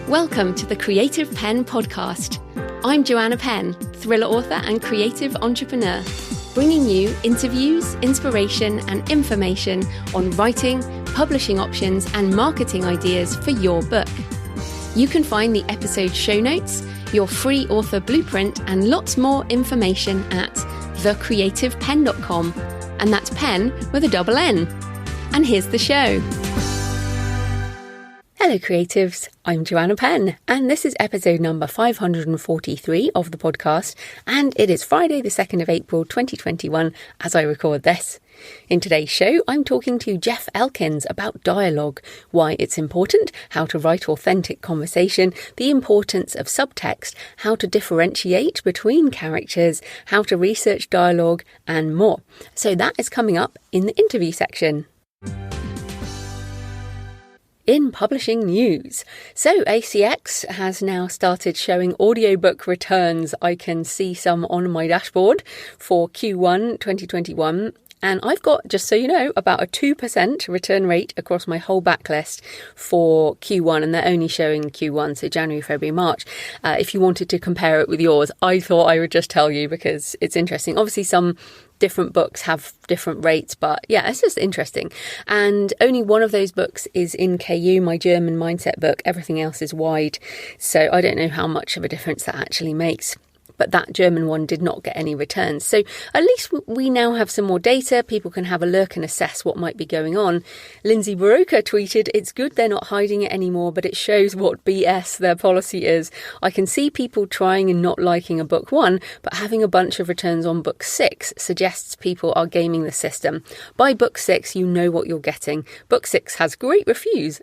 Welcome to the Creative Penn podcast. I'm Joanna Penn, thriller author and creative entrepreneur, bringing you interviews, inspiration and information on writing, publishing options and marketing ideas for your book. You can find the episode show notes, your free author blueprint and lots more information at thecreativepenn.com, and that's Penn with a double N. And here's the show. Hello creatives, I'm Joanna Penn and this is episode number 543 of the podcast, and it is Friday the 2nd of April 2021 as I record this. In today's show, I'm talking to Jeff Elkins about dialogue, why it's important, how to write authentic conversation, the importance of subtext, how to differentiate between characters, how to research dialogue, and more. So that is coming up in the interview section. In publishing news. So ACX has now started showing audiobook returns. I can see some on my dashboard for Q1 2021. And I've got, just so you know, about a 2% return rate across my whole backlist for Q1, and they're only showing Q1, so January, February, March. If you wanted to compare it with yours, I thought I would just tell you because it's interesting. Obviously, some different books have different rates, but yeah, it's just interesting. And only one of those books is in KU, my German mindset book. Everything else is wide. So I don't know how much of a difference that actually makes. But that German one did not get any returns. So at least we now have some more data. People can have a look and assess what might be going on. Lindsay Baroka tweeted, "It's good they're not hiding it anymore, but it shows what BS their policy is. I can see people trying and not liking a book 1, but having a bunch of returns on book 6 suggests people are gaming the system. By book 6, you know what you're getting. Book 6 has great reviews,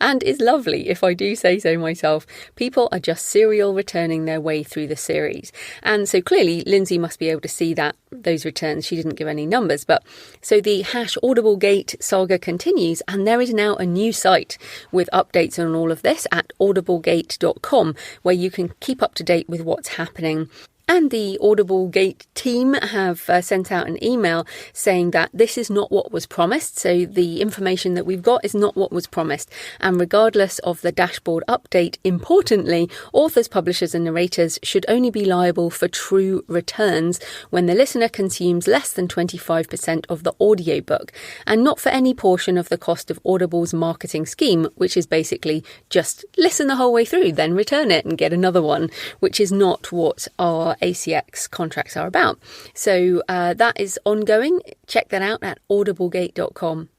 and is lovely, if I do say so myself. People are just serial returning their way through the series." And so clearly Lindsay must be able to see that those returns. She didn't give any numbers, but so the #AudibleGate saga continues, and there is now a new site with updates on all of this at audiblegate.com, where you can keep up to date with what's happening. And the AudibleGate team have sent out an email saying that this is not what was promised. So the information that we've got is not what was promised. And regardless of the dashboard update, importantly, authors, publishers and narrators should only be liable for true returns when the listener consumes less than 25% of the audiobook, and not for any portion of the cost of Audible's marketing scheme, which is basically just listen the whole way through, then return it and get another one, which is not what our ACX contracts are about. So that is ongoing. Check that out at audiblegate.com.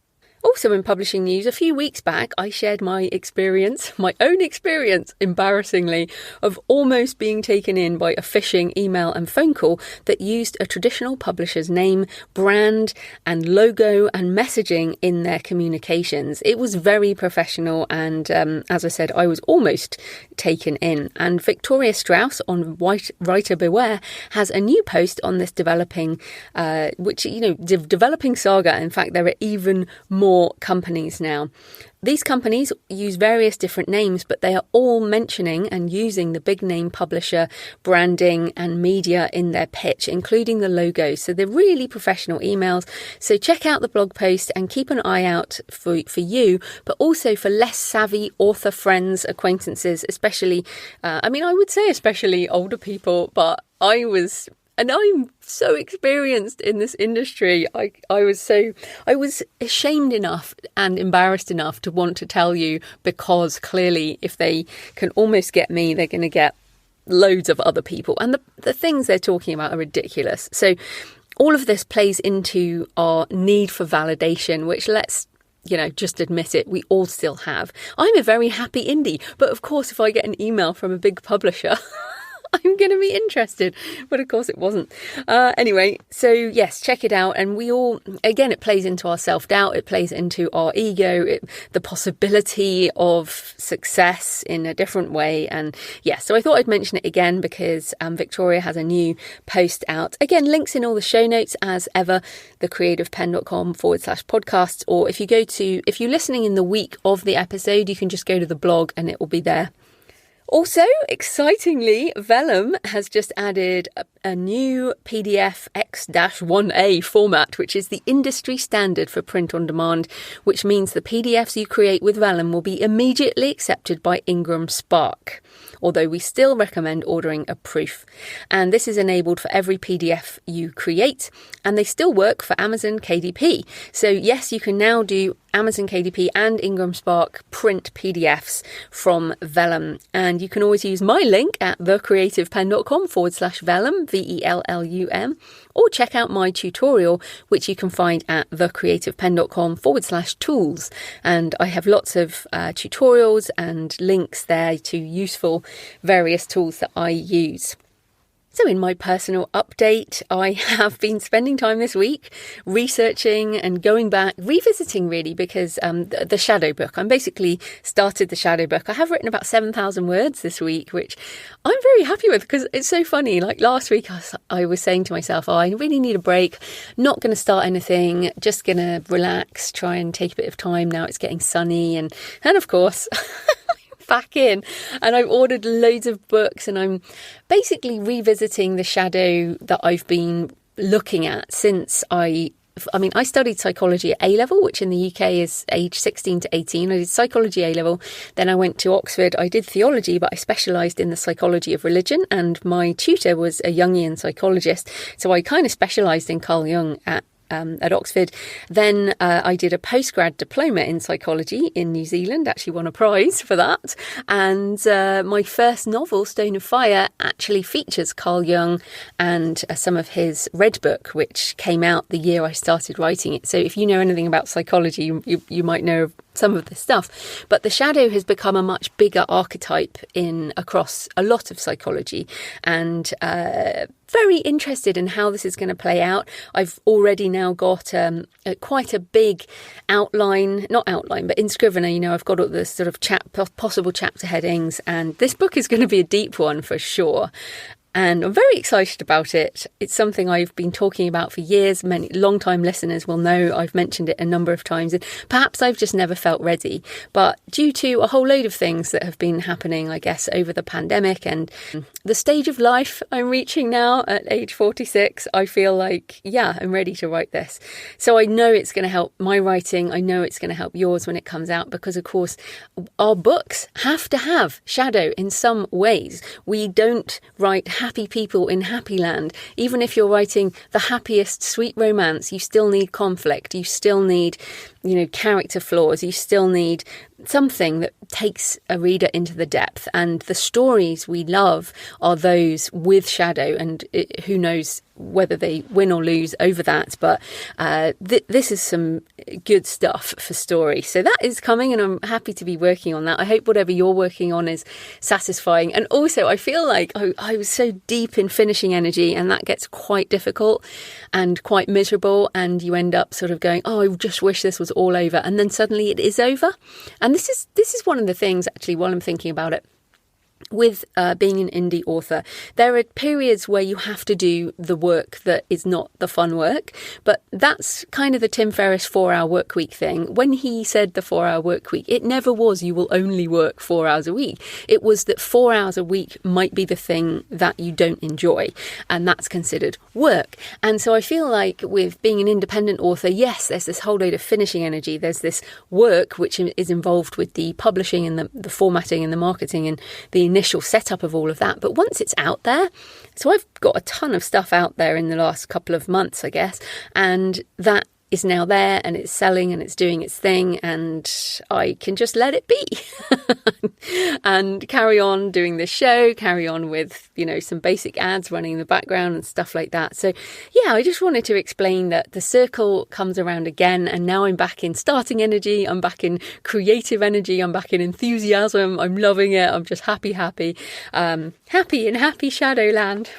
Also in publishing news, a few weeks back, I shared my own experience, embarrassingly, of almost being taken in by a phishing email and phone call that used a traditional publisher's name, brand and logo and messaging in their communications. It was very professional and, as I said, I was almost taken in. And Victoria Strauss on Writer Beware has a new post on this developing saga. In fact, there are even more companies now. These companies use various different names, but they are all mentioning and using the big name publisher, branding and media in their pitch, including the logos. So they're really professional emails. So check out the blog post and keep an eye out for you, but also for less savvy author friends, acquaintances, especially, I would say especially older people, but I'm so experienced in this industry. I was ashamed enough and embarrassed enough to want to tell you, because clearly if they can almost get me, they're going to get loads of other people. And the things they're talking about are ridiculous. So all of this plays into our need for validation, which let's just admit it, we all still have. I'm a very happy indie, but of course if I get an email from a big publisher, I'm going to be interested. But of course it wasn't. Anyway, so yes, check it out. And we all, again, it plays into our self-doubt. It plays into our ego, the possibility of success in a different way. And yeah, so I thought I'd mention it again because Victoria has a new post out. Again, links in all the show notes as ever, thecreativepenn.com/podcasts. Or if you're listening in the week of the episode, you can just go to the blog and it will be there. Also, excitingly, Vellum has just added a new PDF X-1A format, which is the industry standard for print on demand, which means the PDFs you create with Vellum will be immediately accepted by IngramSpark, although we still recommend ordering a proof. And this is enabled for every PDF you create, and they still work for Amazon KDP. So yes, you can now do Amazon KDP and IngramSpark print PDFs from Vellum. And you can always use my link at thecreativepenn.com/Vellum, Vellum, or check out my tutorial, which you can find at thecreativepenn.com/tools. And I have lots of tutorials and links there to useful various tools that I use. So in my personal update, I have been spending time this week researching and going back, revisiting really, because the shadow book, I'm basically started the shadow book. I have written about 7,000 words this week, which I'm very happy with because it's so funny. Like last week, I was saying to myself, I really need a break, not going to start anything, just going to relax, try and take a bit of time. Now it's getting sunny and of course... back in, and I've ordered loads of books, and I'm basically revisiting the shadow that I've been looking at since I studied psychology at A-level, which in the UK is age 16 to 18. I did psychology A-level, then I went to Oxford. I did theology, but I specialised in the psychology of religion, and my tutor was a Jungian psychologist, so I kind of specialised in Carl Jung at Oxford. Then I did a postgrad diploma in psychology in New Zealand, actually won a prize for that. And my first novel, Stone of Fire, actually features Carl Jung and some of his Red Book, which came out the year I started writing it. So if you know anything about psychology, you might know some of this stuff. But the shadow has become a much bigger archetype across a lot of psychology, and very interested in how this is going to play out. I've already now got quite a big outline, not outline, but in Scrivener, I've got all the sort of possible chapter headings, and this book is going to be a deep one for sure. And I'm very excited about it. It's something I've been talking about for years. Many long-time listeners will know I've mentioned it a number of times. And perhaps I've just never felt ready. But due to a whole load of things that have been happening, I guess, over the pandemic and the stage of life I'm reaching now at age 46, I feel like, I'm ready to write this. So I know it's going to help my writing. I know it's going to help yours when it comes out, because, of course, our books have to have shadow in some ways. We don't write happy people in happy land. Even if you're writing the happiest sweet romance, you still need conflict. You still need, character flaws. You still need something that takes a reader into the depth. And the stories we love are those with shadow, and who knows whether they win or lose over that. But this is some good stuff for story. So that is coming, and I'm happy to be working on that. I hope whatever you're working on is satisfying. And also, I feel like I was so deep in finishing energy, and that gets quite difficult and quite miserable. And you end up sort of going, I just wish this was all over. And then suddenly it is over. And this is one of the things, actually, while I'm thinking about it, with being an indie author, there are periods where you have to do the work that is not the fun work. But that's kind of the Tim Ferriss 4-hour work week thing. When he said the 4-hour work week, it never was you will only work 4 hours a week. It was that 4 hours a week might be the thing that you don't enjoy, and that's considered work. And so I feel like with being an independent author, yes, there's this whole load of finishing energy. There's this work which is involved with the publishing and the formatting and the marketing and the initial setup of all of that. But once it's out there, so I've got a ton of stuff out there in the last couple of months, I guess, and that is now there, and it's selling and it's doing its thing, and I can just let it be and carry on doing this show, carry on with, some basic ads running in the background and stuff like that. So I just wanted to explain that the circle comes around again, and now I'm back in starting energy, I'm back in creative energy, I'm back in enthusiasm, I'm loving it, I'm just happy in happy Shadowland.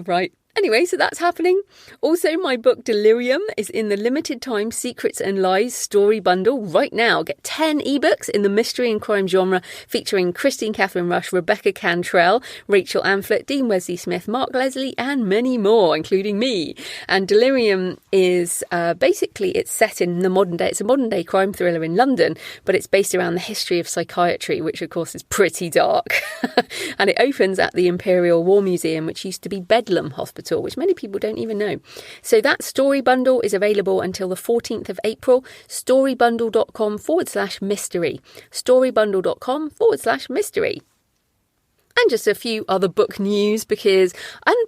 Right. Anyway, so that's happening. Also, my book Delirium is in the limited time Secrets and Lies Storybundle right now. Get 10 ebooks in the mystery and crime genre featuring Christine Catherine Rush, Rebecca Cantrell, Rachel Amflett, Dean Wesley Smith, Mark Leslie, and many more, including me. And Delirium is basically, it's set in the modern day. It's a modern day crime thriller in London, but it's based around the history of psychiatry, which of course is pretty dark. And it opens at the Imperial War Museum, which used to be Bedlam Hospital, which many people don't even know. So that story bundle is available until the 14th of April. Storybundle.com/mystery. Storybundle.com/mystery. And just a few other book news and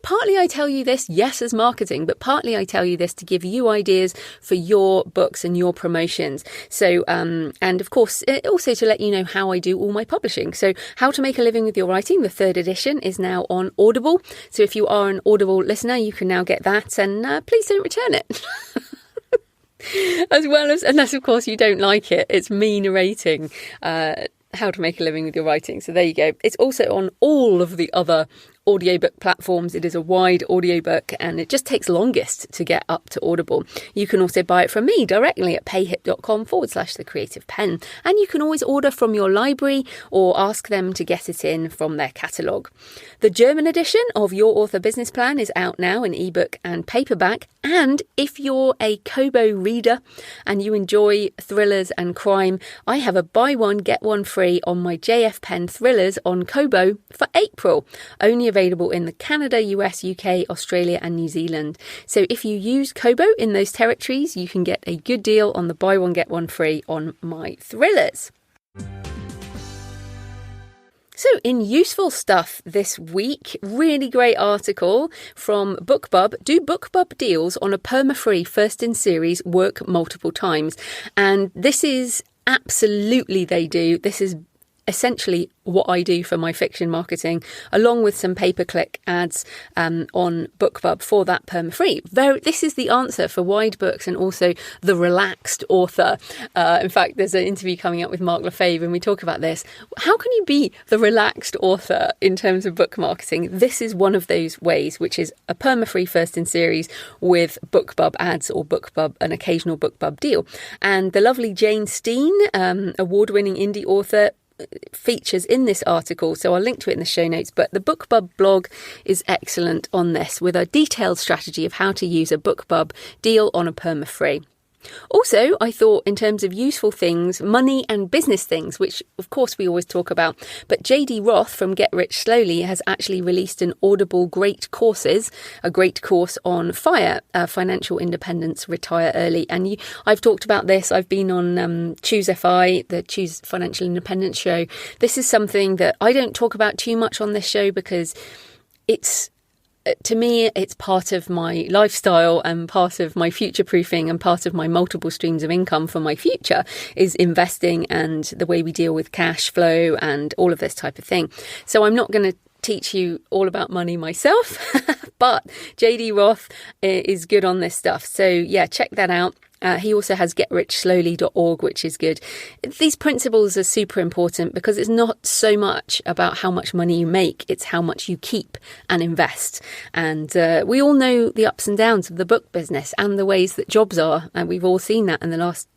partly I tell you this, yes, as marketing, but partly I tell you this to give you ideas for your books and your promotions. So, and of course, also to let you know how I do all my publishing. So How to Make a Living with Your Writing, the 3rd edition, is now on Audible. So if you are an Audible listener, you can now get that, and please don't return it. As well as, unless of course you don't like it, it's me narrating How to Make a Living with Your Writing. So there you go. It's also on all of the other audiobook platforms. It is a wide audiobook and it just takes longest to get up to Audible. You can also buy it from me directly at payhip.com/thecreativepenn. And you can always order from your library or ask them to get it in from their catalogue. The German edition of Your Author Business Plan is out now in ebook and paperback. And if you're a Kobo reader and you enjoy thrillers and crime, I have a buy one, get one free on my JF Penn thrillers on Kobo for April. Only available in the Canada, US, UK, Australia and New Zealand. So if you use Kobo in those territories, you can get a good deal on the buy one, get one free on my thrillers. So in useful stuff this week, really great article from BookBub. Do BookBub deals on a permafree first in series work multiple times? And this is absolutely they do. This is essentially what I do for my fiction marketing, along with some pay-per-click ads on BookBub for that perma-free. This is the answer for wide books and also the relaxed author. In fact, there's an interview coming up with Mark Lefebvre and we talk about this. How can you be the relaxed author in terms of book marketing? This is one of those ways, which is a perma-free first in series with BookBub ads or BookBub, an occasional BookBub deal. And the lovely Jane Steen, award-winning indie author, features in this article, so I'll link to it in the show notes, but the BookBub blog is excellent on this with a detailed strategy of how to use a BookBub deal on a perma-free. Also, I thought in terms of useful things, money and business things, which of course we always talk about, but JD Roth from Get Rich Slowly has actually released an Audible Great Courses, a great course on FIRE, Financial Independence, Retire Early. And I've talked about this. I've been on Choose FI, the Choose Financial Independence show. This is something that I don't talk about too much on this show because to me, it's part of my lifestyle and part of my future proofing and part of my multiple streams of income for my future is investing and the way we deal with cash flow and all of this type of thing. So I'm not going to teach you all about money myself, but JD Roth is good on this stuff. So yeah, check that out. He also has getrichslowly.org, which is good. These principles are super important because it's not so much about how much money you make, it's how much you keep and invest. And we all know the ups and downs of the book business and the ways that jobs are. And we've all seen that in the last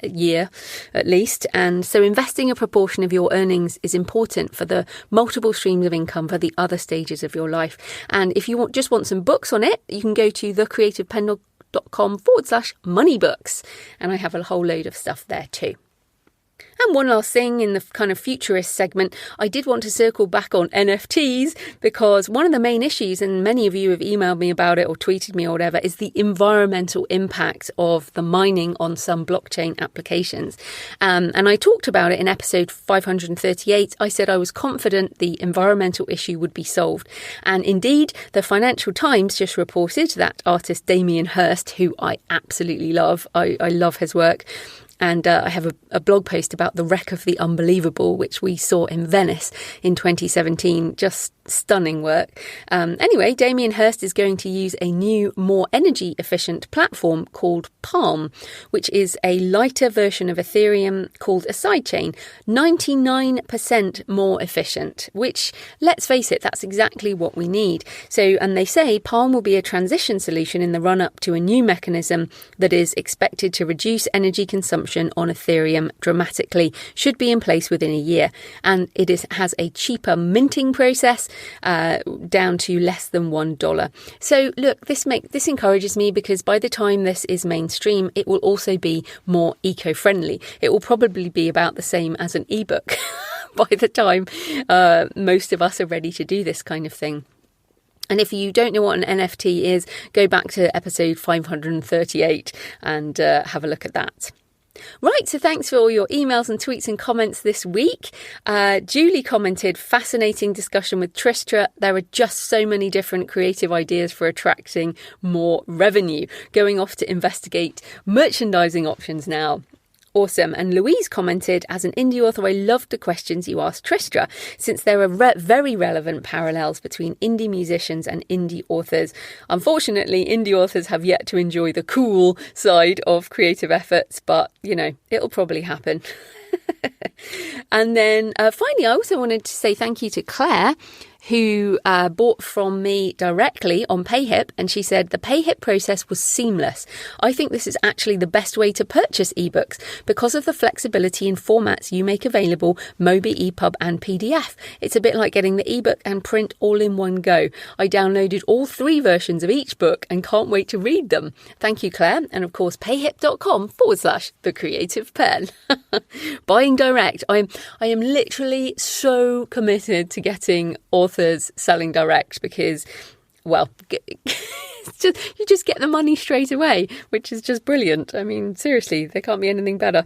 year at least. And so investing a proportion of your earnings is important for the multiple streams of income for the other stages of your life. And if you just want some books on it, you can go to thecreativepenn.com/moneybooks, and I have a whole load of stuff there too. And one last thing in the kind of futurist segment, I did want to circle back on NFTs because one of the main issues, and many of you have emailed me about it or tweeted me or whatever, is the environmental impact of the mining on some blockchain applications. And I talked about it in episode 538. I said I was confident the environmental issue would be solved. And indeed, the Financial Times just reported that artist Damien Hirst, who I absolutely love, I love his work, And I have a blog post about the wreck of the unbelievable, which we saw in Venice in 2017. Just stunning work. Anyway, Damien Hirst is going to use a new, more energy efficient platform called Palm, which is a lighter version of Ethereum called a sidechain, 99% more efficient, which, let's face it, that's exactly what we need. So, and they say Palm will be a transition solution in the run up to a new mechanism that is expected to reduce energy consumption on Ethereum dramatically, should be in place within a year. And it has a cheaper minting process, down to less than $1. So look, this encourages me, because by the time this is mainstream, it will also be more eco-friendly. It will probably be about the same as an ebook by the time most of us are ready to do this kind of thing. And if you don't know what an NFT is, go back to episode 538 and have a look at that. Right, so thanks for all your emails and tweets and comments this week. Julie commented, fascinating discussion with Tristra. There are just so many different creative ideas for attracting more revenue. Going off to investigate merchandising options now. Awesome. And Louise commented, as an indie author, I loved the questions you asked Tristra, since there are very relevant parallels between indie musicians and indie authors. Unfortunately, indie authors have yet to enjoy the cool side of creative efforts, but, it'll probably happen. And then finally, I also wanted to say thank you to Claire, who bought from me directly on PayHip, and she said the PayHip process was seamless. I think this is actually the best way to purchase ebooks because of the flexibility in formats you make available, Mobi, EPUB and PDF. It's a bit like getting the ebook and print all in one go. I downloaded all 3 versions of each book and can't wait to read them. Thank you, Claire. And of course, payhip.com/The Creative Pen. Buying direct. I am literally so committed to getting authors selling direct, because, well, you just get the money straight away, which is just brilliant. I mean, seriously, there can't be anything better.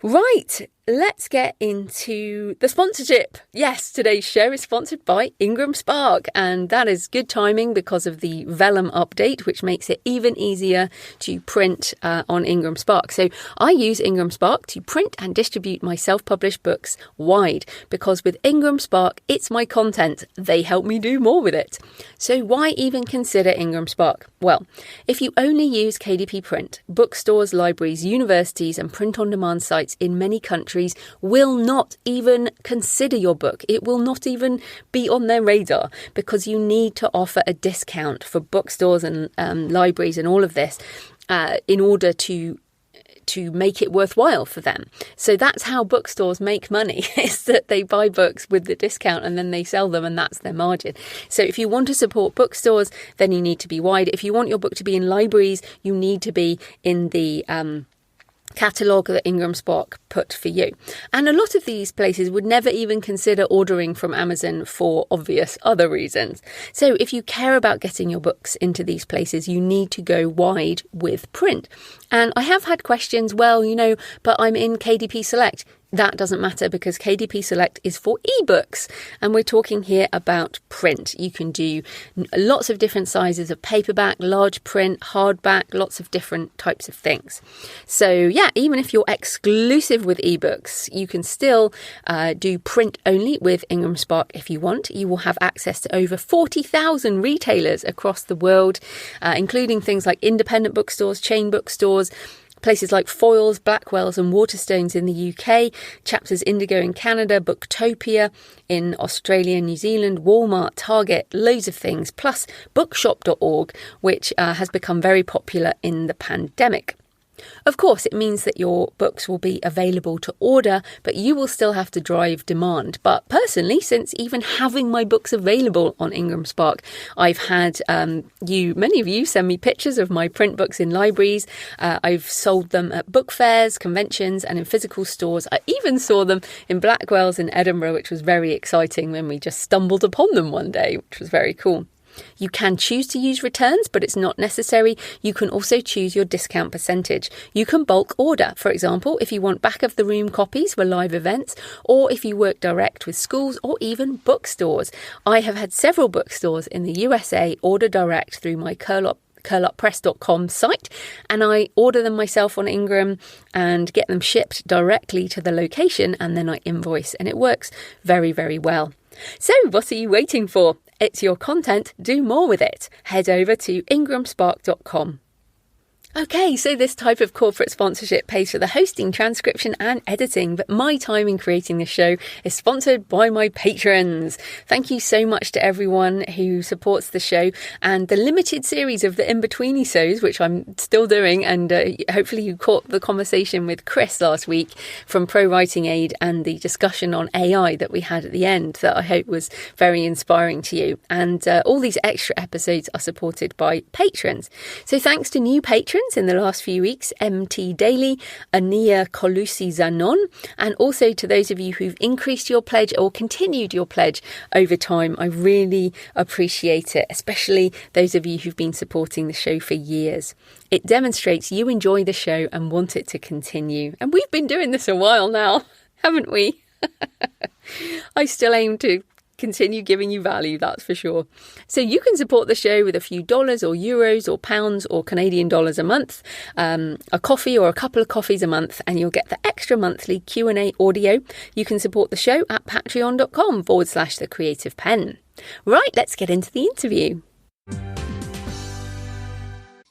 Right, let's get into the sponsorship. Yes, today's show is sponsored by IngramSpark, and that is good timing because of the Vellum update, which makes it even easier to print on IngramSpark. So I use IngramSpark to print and distribute my self-published books wide, because with IngramSpark, it's my content. They help me do more with it. So why even consider IngramSpark? Well, if you only use KDP Print, bookstores, libraries, universities and print-on-demand sites in many countries will not even consider your book. It will not even be on their radar, because you need to offer a discount for bookstores and libraries and all of this in order to make it worthwhile for them. So that's how bookstores make money, is that they buy books with the discount and then they sell them, and that's their margin. So if you want to support bookstores, then you need to be wide. If you want your book to be in libraries, you need to be in the catalogue that IngramSpark put for you. And a lot of these places would never even consider ordering from Amazon for obvious other reasons. So if you care about getting your books into these places, you need to go wide with print. And I have had questions, well, but I'm in KDP Select. That doesn't matter, because KDP Select is for ebooks, and we're talking here about print. You can do lots of different sizes of paperback, large print, hardback, lots of different types of things. So yeah, even if you're exclusive with ebooks, you can still do print only with IngramSpark if you want. You will have access to over 40,000 retailers across the world, including things like independent bookstores, chain bookstores, places like Foyles, Blackwell's and Waterstones in the UK, Chapters Indigo in Canada, Booktopia in Australia, New Zealand, Walmart, Target, loads of things, plus bookshop.org, which has become very popular in the pandemic. Of course, it means that your books will be available to order, but you will still have to drive demand. But personally, since even having my books available on IngramSpark, I've had many of you send me pictures of my print books in libraries. I've sold them at book fairs, conventions, and in physical stores. I even saw them in Blackwell's in Edinburgh, which was very exciting when we just stumbled upon them one day, which was very cool. You can choose to use returns, but it's not necessary. You can also choose your discount percentage. You can bulk order, for example, if you want back-of-the-room copies for live events, or if you work direct with schools or even bookstores. I have had several bookstores in the USA order direct through my curluppress.com site, and I order them myself on Ingram and get them shipped directly to the location, and then I invoice, and it works very, very well. So what are you waiting for? It's your content. Do more with it. Head over to IngramSpark.com. Okay, so this type of corporate sponsorship pays for the hosting, transcription and editing, but my time in creating this show is sponsored by my patrons. Thank you so much to everyone who supports the show and the limited series of the In-Betweeny-Sows, which I'm still doing, and hopefully you caught the conversation with Chris last week from Pro Writing Aid and the discussion on AI that we had at the end that I hope was very inspiring to you. And all these extra episodes are supported by patrons. So thanks to new patrons in the last few weeks, MT Daily, Ania Colusi Zanon, and also to those of you who've increased your pledge or continued your pledge over time. I really appreciate it, especially those of you who've been supporting the show for years. It demonstrates you enjoy the show and want it to continue. And we've been doing this a while now, haven't we? I still aim to continue giving you value, that's for sure. So you can support the show with a few dollars or euros or pounds or Canadian dollars a month, a coffee or a couple of coffees a month, and you'll get the extra monthly Q&A audio. You can support the show at patreon.com/thecreativepenn. Right, let's get into the interview.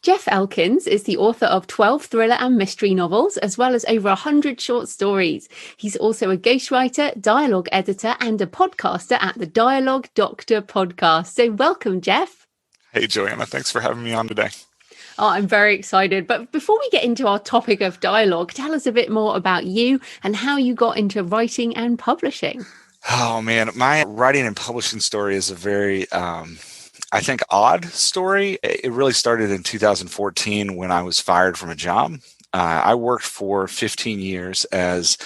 Jeff Elkins is the author of 12 thriller and mystery novels, as well as over 100 short stories. He's also a ghostwriter, dialogue editor, and a podcaster at the Dialogue Doctor podcast. So welcome, Jeff. Hey, Joanna. Thanks for having me on today. Oh, I'm very excited. But before we get into our topic of dialogue, tell us a bit more about you and how you got into writing and publishing. Oh, man. My writing and publishing story is a very I think, odd story. It really started in 2014 when I was fired from a job. I worked for 15 years as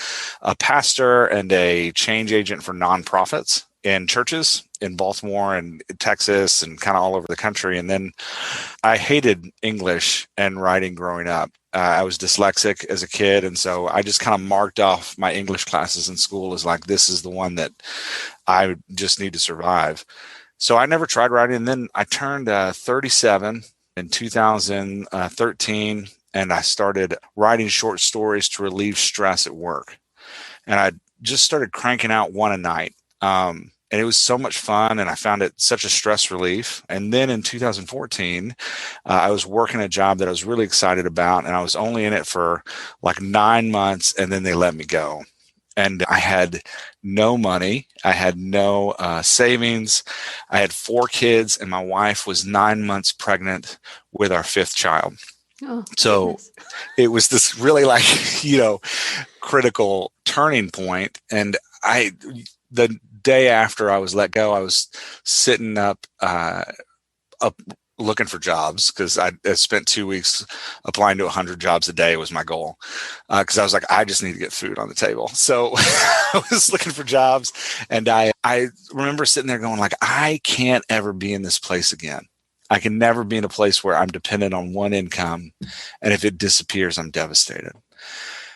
a pastor and a change agent for nonprofits in churches in Baltimore and Texas and kind of all over the country. And then I hated English and writing growing up. I was dyslexic as a kid, and so I just kind of marked off my English classes in school as like, this is the one that I just need to survive. So I never tried writing. And then I turned 37 in 2013, and I started writing short stories to relieve stress at work. And I just started cranking out one a night. And it was so much fun, and I found it such a stress relief. And then in 2014, I was working a job that I was really excited about, and I was only in it for like 9 months, and then they let me go. And I had no money. I had no savings. I had 4 kids, and my wife was 9 months pregnant with our 5th child. Oh, so goodness. It was this really critical turning point. And the day after I was let go, I was sitting up looking for jobs because I spent 2 weeks applying to 100 jobs a day was my goal. Because I was like, I just need to get food on the table. So I was looking for jobs, and I remember sitting there going like, I can't ever be in this place again. I can never be in a place where I'm dependent on one income, and if it disappears, I'm devastated.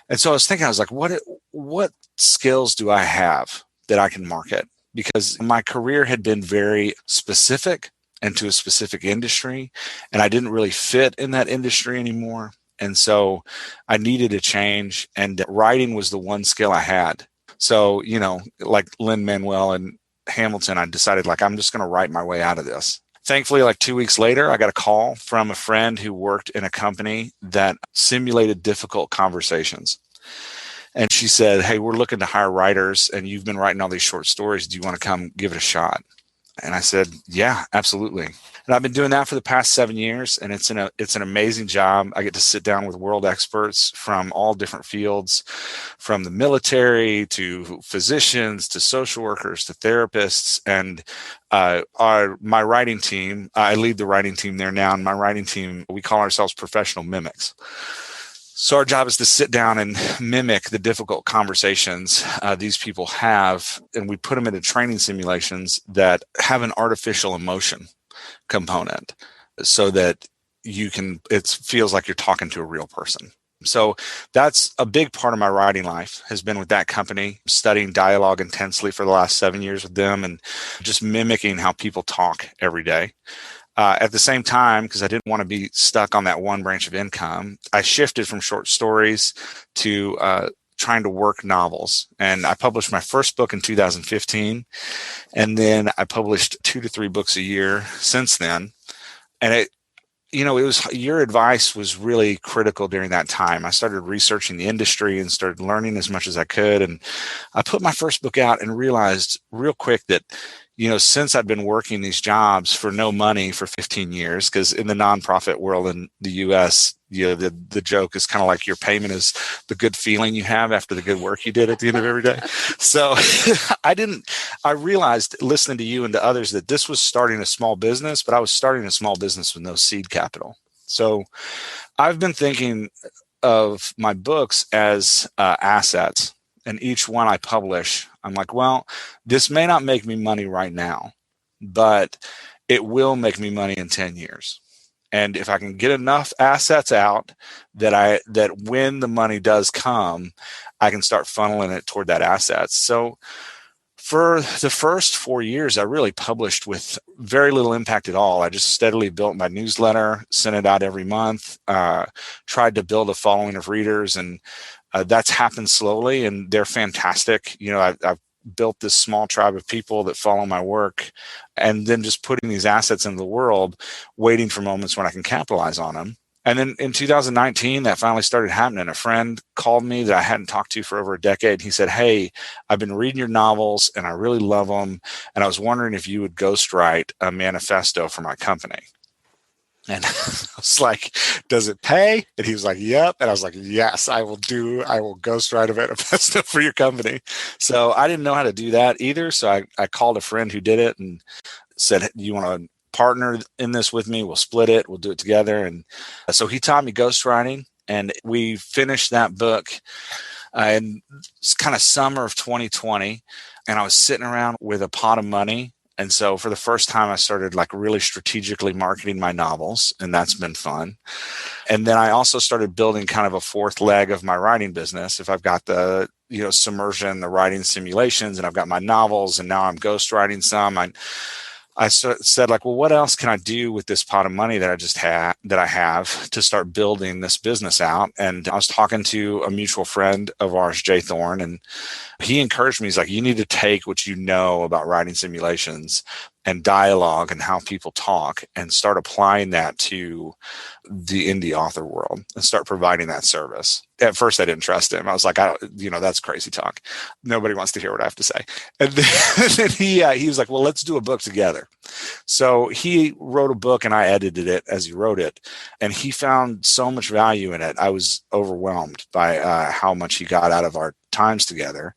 And so I was thinking, I was like, what skills do I have that I can market? Because my career had been very specific and to a specific industry, and I didn't really fit in that industry anymore. And so I needed a change, and writing was the one skill I had. So, like Lin-Manuel and Hamilton, I decided like, I'm just going to write my way out of this. Thankfully, like 2 weeks later, I got a call from a friend who worked in a company that simulated difficult conversations. And she said, hey, we're looking to hire writers, and you've been writing all these short stories. Do you want to come give it a shot? And I said, yeah, absolutely. And I've been doing that for the past 7 years, and it's an amazing job. I get to sit down with world experts from all different fields, from the military to physicians to social workers to therapists. And my writing team, I lead the writing team there now, and my writing team, we call ourselves professional mimics. So our job is to sit down and mimic the difficult conversations these people have, and we put them into training simulations that have an artificial emotion component so that it feels like you're talking to a real person. So that's a big part of my writing life, has been with that company, studying dialogue intensely for the last 7 years with them and just mimicking how people talk every day. At the same time, because I didn't want to be stuck on that one branch of income, I shifted from short stories to trying to work novels. And I published my first book in 2015. And then I published 2 to 3 books a year since then. And it was, your advice was really critical during that time. I started researching the industry and started learning as much as I could. And I put my first book out and realized real quick that, since I'd been working these jobs for no money for 15 years, because in the nonprofit world in the US, the joke is kind of like your payment is the good feeling you have after the good work you did at the end of every day. So I realized listening to you and to others that this was starting a small business, but I was starting a small business with no seed capital. So I've been thinking of my books as assets, and each one I publish, I'm like, well, this may not make me money right now, but it will make me money in 10 years. And if I can get enough assets out that when the money does come, I can start funneling it toward that assets. So for the first 4 years, I really published with very little impact at all. I just steadily built my newsletter, sent it out every month, tried to build a following of readers, and that's happened slowly, and they're fantastic. I've built this small tribe of people that follow my work, and then just putting these assets into the world, waiting for moments when I can capitalize on them. And then in 2019, that finally started happening. A friend called me that I hadn't talked to for over a decade. He said, "Hey, I've been reading your novels and I really love them. And I was wondering if you would ghostwrite a manifesto for my company." And I was like, "Does it pay?" And he was like, "Yep." And I was like, "Yes, I will ghostwrite a manifesto for your company." So I didn't know how to do that either. So I called a friend who did it and said, "You want to partner in this with me? We'll split it. We'll do it together." And so he taught me ghostwriting, and we finished that book in kind of summer of 2020. And I was sitting around with a pot of money. And so for the first time, I started really strategically marketing my novels, and that's been fun. And then I also started building kind of a fourth leg of my writing business. If I've got the, submersion, the writing simulations, and I've got my novels, and now I'm ghostwriting some, I said, well, what else can I do with this pot of money that I have to start building this business out? And I was talking to a mutual friend of ours, Jay Thorne, and he encouraged me. He's like, "You need to take what you know about writing simulations and dialogue and how people talk and start applying that to the indie author world and start providing that service." At first, I didn't trust him. I was like, that's crazy talk. Nobody wants to hear what I have to say. And then he was like, "Well, let's do a book together." So he wrote a book and I edited it as he wrote it. And he found so much value in it. I was overwhelmed by how much he got out of our times together.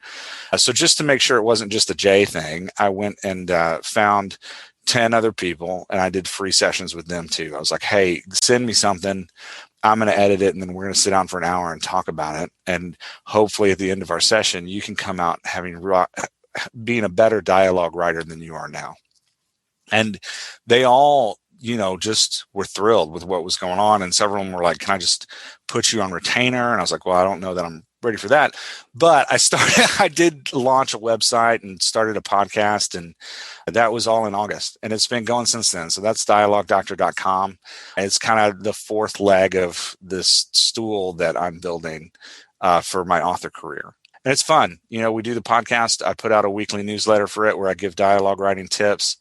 So just to make sure it wasn't just a Jay thing, I went and found 10 other people, and I did free sessions with them too. I was like, "Hey, send me something. I'm going to edit it, and then we're going to sit down for an hour and talk about it. And hopefully at the end of our session, you can come out being a better dialogue writer than you are now." And they all, just were thrilled with what was going on. And several of them were like, "Can I just put you on retainer?" And I was like, "Well, I don't know that I'm ready for that." But I did launch a website and started a podcast, and that was all in August. And it's been going since then. So that's dialoguedoctor.com. It's kind of the fourth leg of this stool that I'm building for my author career. And it's fun. We do the podcast. I put out a weekly newsletter for it where I give dialogue writing tips.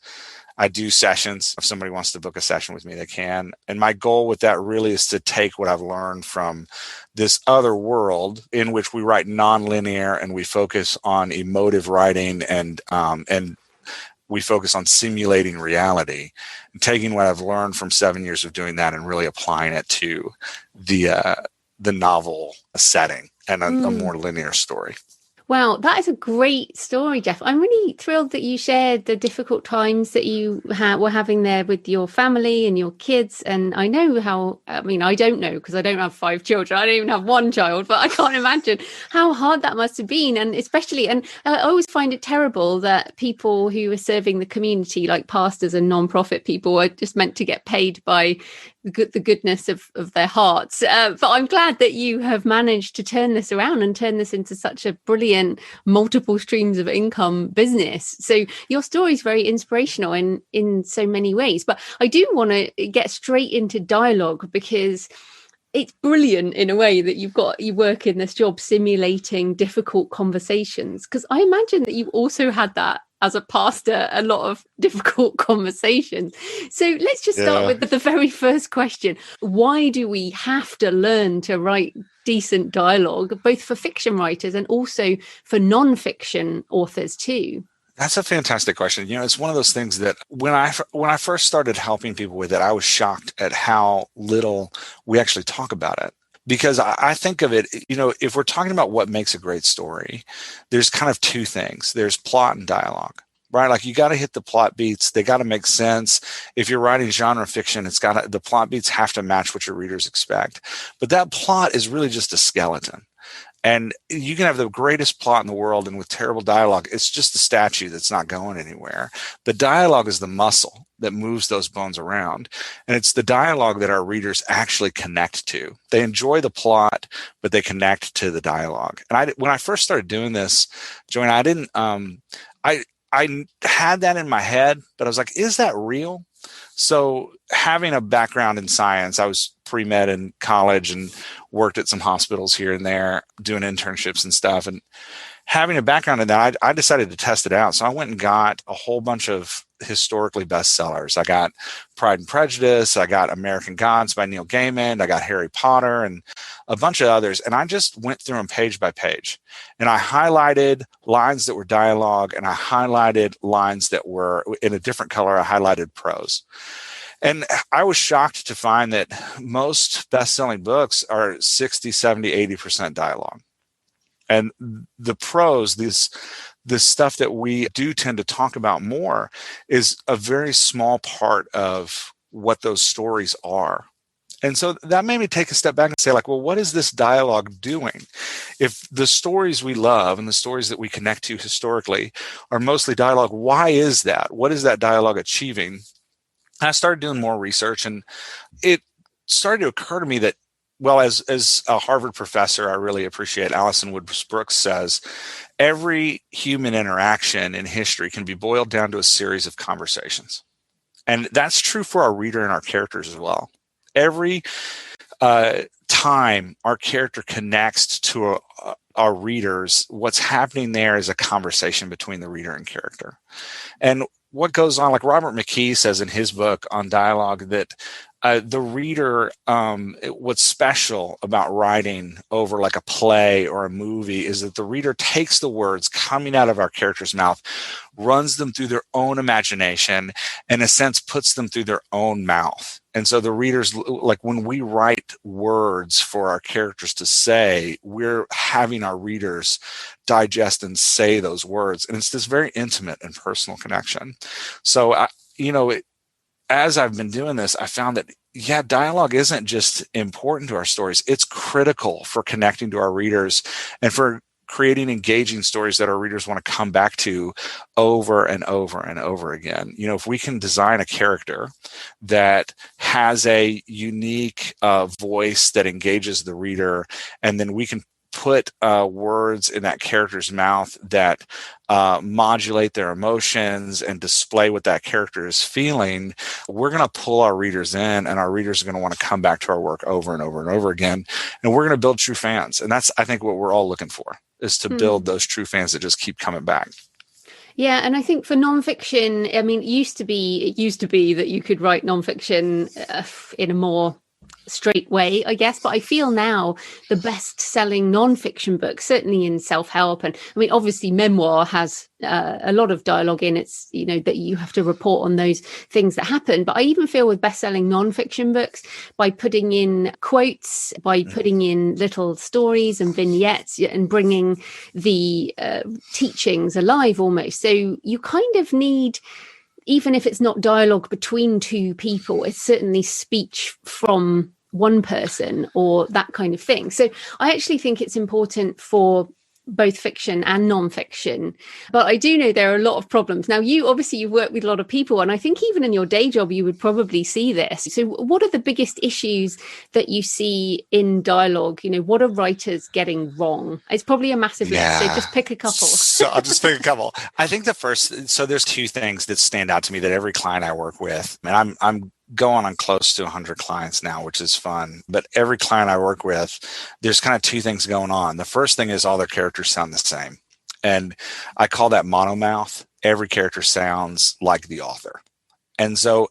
I do sessions. If somebody wants to book a session with me, they can. And my goal with that really is to take what I've learned from this other world in which we write nonlinear and we focus on emotive writing and we focus on simulating reality, and taking what I've learned from 7 years of doing that and really applying it to the novel setting and a more linear story. Wow, that is a great story, Jeff. I'm really thrilled that you shared the difficult times that you were having there with your family and your kids. And I know I don't know because I don't have 5 children. I don't even have 1 child, but I can't imagine how hard that must have been. And I always find it terrible that people who are serving the community, like pastors and non-profit people, are just meant to get paid by the goodness of their hearts. But I'm glad that you have managed to turn this around and turn this into such a brilliant multiple streams of income business. So your story is very inspirational in so many ways. But I do want to get straight into dialogue, because it's brilliant in a way that you work in this job simulating difficult conversations, because I imagine that you also had that as a pastor, a lot of difficult conversations. So let's just start with the very first question. Why do we have to learn to write decent dialogue, both for fiction writers and also for non-fiction authors too? That's a fantastic question. It's one of those things that when I first started helping people with it, I was shocked at how little we actually talk about it. Because I think of it, if we're talking about what makes a great story, there's kind of two things. There's plot and dialogue, right? Like you got to hit the plot beats. They got to make sense. If you're writing genre fiction, the plot beats have to match what your readers expect. But that plot is really just a skeleton. And you can have the greatest plot in the world, and with terrible dialogue, it's just a statue that's not going anywhere. The dialogue is the muscle that moves those bones around. And it's the dialogue that our readers actually connect to. They enjoy the plot, but they connect to the dialogue. And when I first started doing this, Joanna, I didn't, I had that in my head, but I was like, is that real? So having a background in science, I was pre-med in college and worked at some hospitals here and there doing internships and stuff. And having a background in that, I decided to test it out. So I went and got a whole bunch of historically bestsellers. I got Pride and Prejudice. I got American Gods by Neil Gaiman. I got Harry Potter and a bunch of others. And I just went through them page by page. And I highlighted lines that were dialogue, and I highlighted lines that were in a different color. I highlighted prose. And I was shocked to find that most best-selling books are 60, 70, 80% dialogue. And the prose, this stuff that we do tend to talk about more, is a very small part of what those stories are. And so that made me take a step back and say, like, well, what is this dialogue doing? If the stories we love and the stories that we connect to historically are mostly dialogue, why is that? What is that dialogue achieving? And I started doing more research, and it started to occur to me that, well, as a Harvard professor I really appreciate, Alison Woods Brooks, says, every human interaction in history can be boiled down to a series of conversations. And that's true for our reader and our characters as well. Every time our character connects to our readers, what's happening there is a conversation between the reader and character. And what goes on, like Robert McKee says in his book on dialogue, that the reader, what's special about writing over like a play or a movie is that the reader takes the words coming out of our character's mouth, runs them through their own imagination, and in a sense puts them through their own mouth. And so the readers, like when we write words for our characters to say, we're having our readers digest and say those words. And it's this very intimate and personal connection. So, as I've been doing this, I found that, dialogue isn't just important to our stories. It's critical for connecting to our readers and for creating engaging stories that our readers want to come back to over and over and over again. If we can design a character that has a unique voice that engages the reader, and then we can put words in that character's mouth that modulate their emotions and display what that character is feeling, we're going to pull our readers in, and our readers are going to want to come back to our work over and over and over again. And we're going to build true fans. And that's, I think, what we're all looking for, is to build those true fans that just keep coming back. Yeah, and I think for nonfiction, I mean, it used to be that you could write nonfiction in a more straight way, I guess. But I feel now the best-selling non-fiction books, certainly in self-help, and I mean, obviously memoir has a lot of dialogue in it, that you have to report on those things that happen. But I even feel with best-selling non-fiction books, by putting in quotes, by putting in little stories and vignettes and bringing the teachings alive almost. So you kind of need, even if it's not dialogue between two people, it's certainly speech from one person or that kind of thing. So I actually think it's important for both fiction and non-fiction, but I do know there are a lot of problems. Now, you've worked with a lot of people, and I think even in your day job you would probably see this. So what are the biggest issues that you see in dialogue? What are writers getting wrong? It's probably a massive list, so just pick a couple. So I'll just pick a couple. I think there's two things that stand out to me that every client I work with, and I'm going on close to 100 clients now, which is fun. But every client I work with, there's kind of two things going on. The first thing is all their characters sound the same. And I call that monomouth. Every character sounds like the author. And so,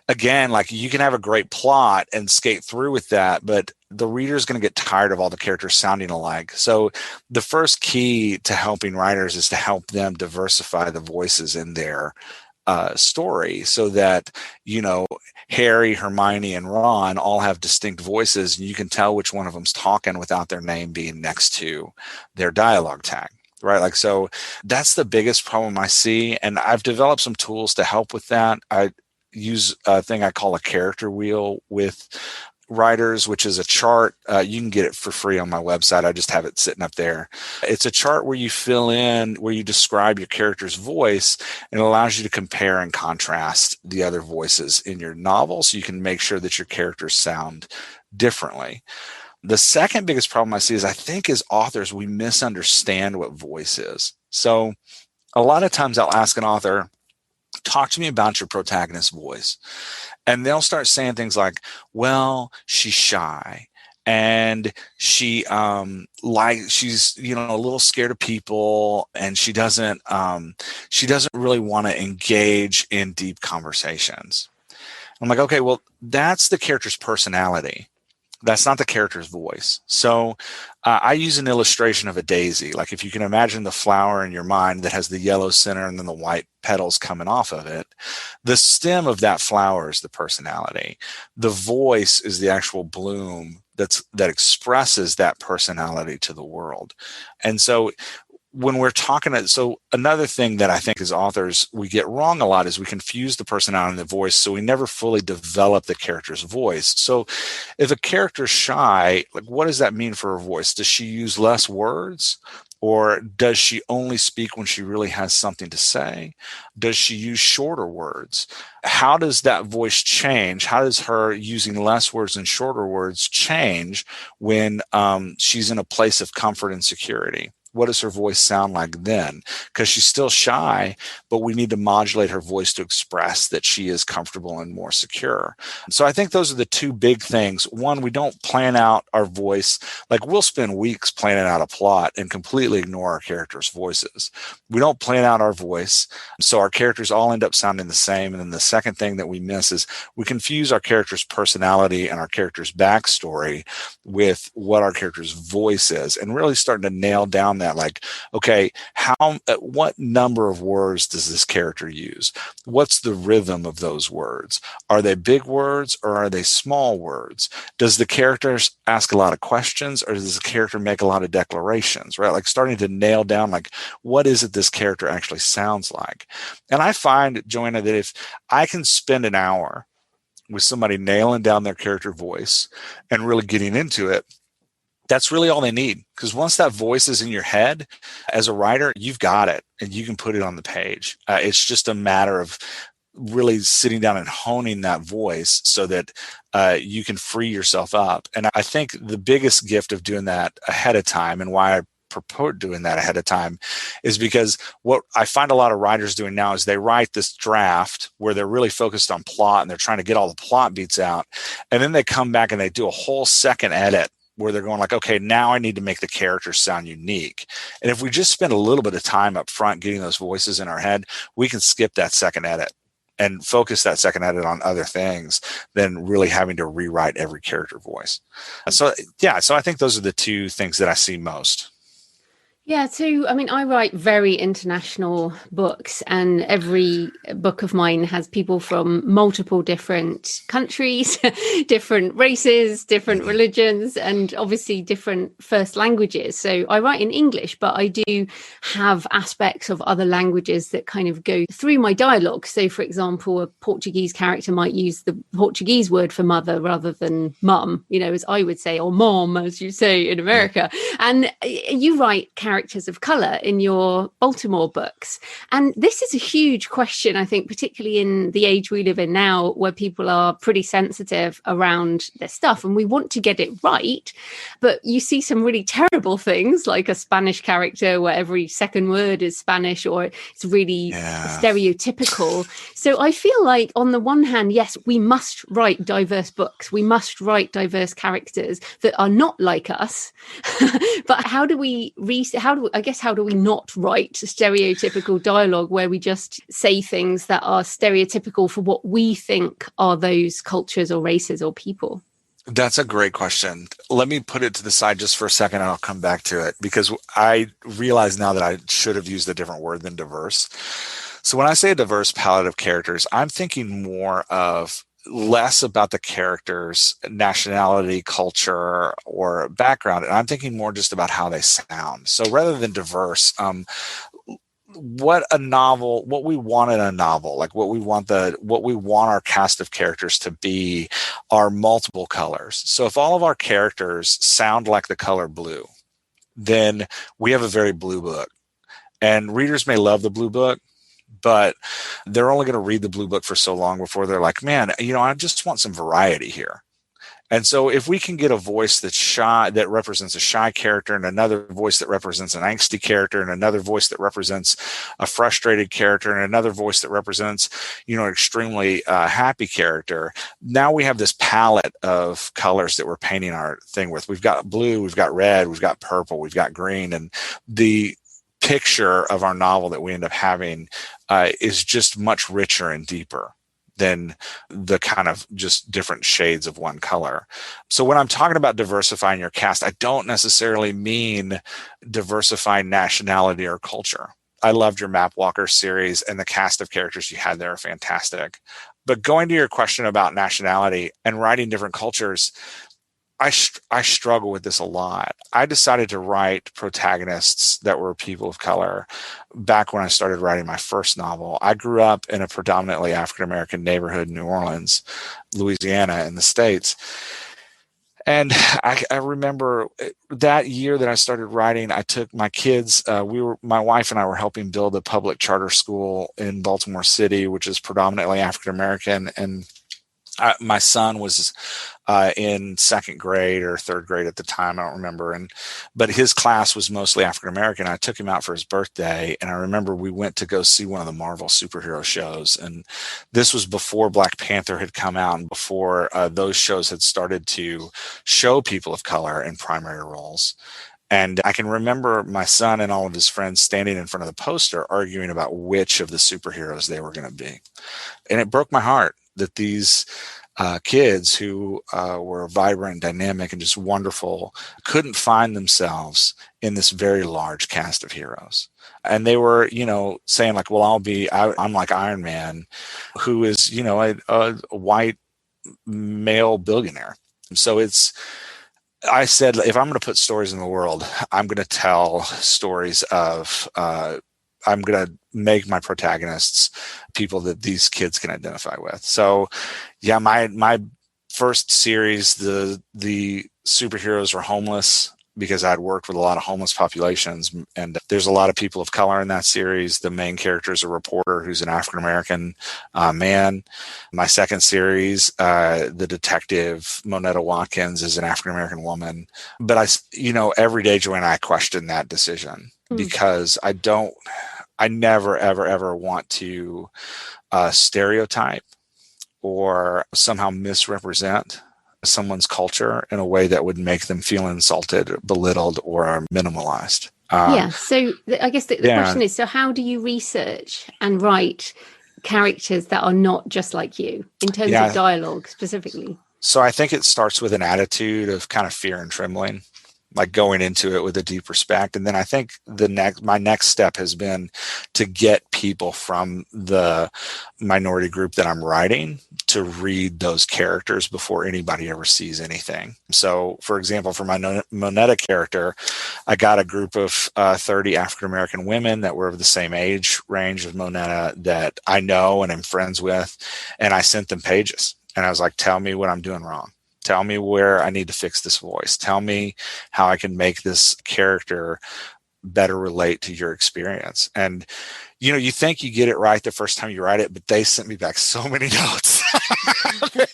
again, like you can have a great plot and skate through with that, but the reader is going to get tired of all the characters sounding alike. So the first key to helping writers is to help them diversify the voices in their story, so that Harry, Hermione, and Ron all have distinct voices, and you can tell which one of them's talking without their name being next to their dialogue tag, right? Like, so that's the biggest problem I see, and I've developed some tools to help with that. I use a thing I call a character wheel with writers, which is a chart. You can get it for free on my website. I just have it sitting up there. It's a chart where you fill in, where you describe your character's voice, and it allows you to compare and contrast the other voices in your novel, so you can make sure that your characters sound differently. The second biggest problem I see is, I think as authors, we misunderstand what voice is. So a lot of times I'll ask an author, talk to me about your protagonist's voice. And they'll start saying things like, well, she's shy, and she's a little scared of people, and she doesn't really want to engage in deep conversations. I'm like, okay, well, that's the character's personality. That's not the character's voice. So I use an illustration of a daisy. Like, if you can imagine the flower in your mind that has the yellow center and then the white petals coming off of it, the stem of that flower is the personality. The voice is the actual bloom that expresses that personality to the world. And so when we're talking, so another thing that I think as authors we get wrong a lot is we confuse the personality and the voice, so we never fully develop the character's voice. So if a character's shy, like, what does that mean for her voice? Does she use less words? Or does she only speak when she really has something to say? Does she use shorter words? How does that voice change? How does her using less words and shorter words change when she's in a place of comfort and security? What does her voice sound like then? Because she's still shy, but we need to modulate her voice to express that she is comfortable and more secure. So I think those are the two big things. One, we don't plan out our voice. Like, we'll spend weeks planning out a plot and completely ignore our characters' voices. We don't plan out our voice, so our characters all end up sounding the same. And then the second thing that we miss is we confuse our character's personality and our character's backstory with what our character's voice is, and really starting to nail down that, like, okay, what number of words does this character use? What's the rhythm of those words? Are they big words or are they small words? Does the character ask a lot of questions, or does the character make a lot of declarations, right? Like, starting to nail down, like, what is it this character actually sounds like? And I find, Joanna, that if I can spend an hour with somebody nailing down their character voice and really getting into it, that's really all they need. Because once that voice is in your head, as a writer, you've got it and you can put it on the page. It's just a matter of really sitting down and honing that voice so that you can free yourself up. And I think the biggest gift of doing that ahead of time, and why I propose doing that ahead of time, is because what I find a lot of writers doing now is they write this draft where they're really focused on plot and they're trying to get all the plot beats out. And then they come back and they do a whole second edit where they're going like, okay, now I need to make the characters sound unique. And if we just spend a little bit of time up front getting those voices in our head, we can skip that second edit and focus that second edit on other things than really having to rewrite every character voice. So I think those are the two things that I see most. Yeah, so I mean, I write very international books, and every book of mine has people from multiple different countries, different races, different religions, and obviously different first languages. So I write in English, but I do have aspects of other languages that kind of go through my dialogue. So, for example, a Portuguese character might use the Portuguese word for mother rather than mum, as I would say, or mom, as you say in America. And you write characters characters of color in your Baltimore books? And this is a huge question, I think, particularly in the age we live in now, where people are pretty sensitive around their stuff and we want to get it right. But you see some really terrible things, like a Spanish character where every second word is Spanish, or it's really stereotypical. So I feel like, on the one hand, yes, we must write diverse books. We must write diverse characters that are not like us. But how do we not write stereotypical dialogue where we just say things that are stereotypical for what we think are those cultures or races or people? That's a great question. Let me put it to the side just for a second and I'll come back to it, because I realize now that I should have used a different word than diverse. So when I say a diverse palette of characters, I'm thinking more of less about the character's nationality, culture, or background. And I'm thinking more just about how they sound. So rather than diverse, what we want in a novel, like what we want our cast of characters to be, are multiple colors. So if all of our characters sound like the color blue, then we have a very blue book. And readers may love the blue book, but they're only going to read the blue book for so long before they're like, man, I just want some variety here. And so if we can get a voice that's shy, that represents a shy character, and another voice that represents an angsty character, and another voice that represents a frustrated character, and another voice that represents, an extremely happy character, now we have this palette of colors that we're painting our thing with. We've got blue, we've got red, we've got purple, we've got green, and the picture of our novel that we end up having is just much richer and deeper than the kind of just different shades of one color. So when I'm talking about diversifying your cast, I don't necessarily mean diversifying nationality or culture. I loved your Mapwalker series, and the cast of characters you had there are fantastic. But going to your question about nationality and writing different cultures, I struggle with this a lot. I decided to write protagonists that were people of color back when I started writing my first novel. I grew up in a predominantly African-American neighborhood in New Orleans, Louisiana, in the States. And I remember that year that I started writing, I took my kids, my wife and I were helping build a public charter school in Baltimore City, which is predominantly African-American. And my son was in second grade or third grade at the time, I don't remember. But his class was mostly African American. I took him out for his birthday, and I remember we went to go see one of the Marvel superhero shows. And this was before Black Panther had come out, and before those shows had started to show people of color in primary roles. And I can remember my son and all of his friends standing in front of the poster arguing about which of the superheroes they were going to be. And it broke my heart that these kids who were vibrant, dynamic, and just wonderful couldn't find themselves in this very large cast of heroes. And they were, saying like, well, I'm like Iron Man, who is, a white male billionaire. So I said, if I'm going to put stories in the world, I'm going to tell stories of, I'm going to make my protagonists people that these kids can identify with. So yeah, my first series, the superheroes were homeless because I'd worked with a lot of homeless populations, and there's a lot of people of color in that series. The main character is a reporter who's an African-American man. My second series, the detective Moneta Watkins is an African-American woman. But every day, Joanna, I question that decision because I never, ever, ever want to stereotype or somehow misrepresent someone's culture in a way that would make them feel insulted, belittled, or minimalized. So I guess the question is, so how do you research and write characters that are not just like you in terms of dialogue specifically? So I think it starts with an attitude of kind of fear and trembling, like going into it with a deep respect. And then I think my next step has been to get people from the minority group that I'm writing to read those characters before anybody ever sees anything. So for example, for my Moneta character, I got a group of 30 African-American women that were of the same age range as Moneta that I know and am friends with. And I sent them pages and I was like, tell me what I'm doing wrong. Tell me where I need to fix this voice. Tell me how I can make this character better relate to your experience. And, you think you get it right the first time you write it, but they sent me back so many notes.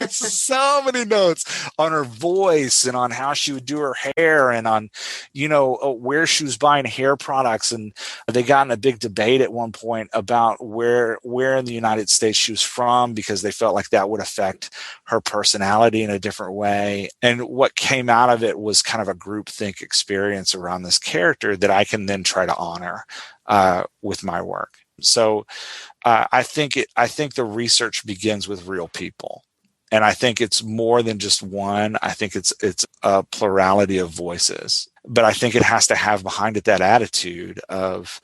So many notes on her voice and on how she would do her hair and on, where she was buying hair products. And they got in a big debate at one point about where in the United States she was from, because they felt like that would affect her personality in a different way. And what came out of it was kind of a groupthink experience around this character that I can then try to honor with my work. So I think the research begins with real people. And I think it's more than just one. I think it's a plurality of voices. But I think it has to have behind it that attitude of,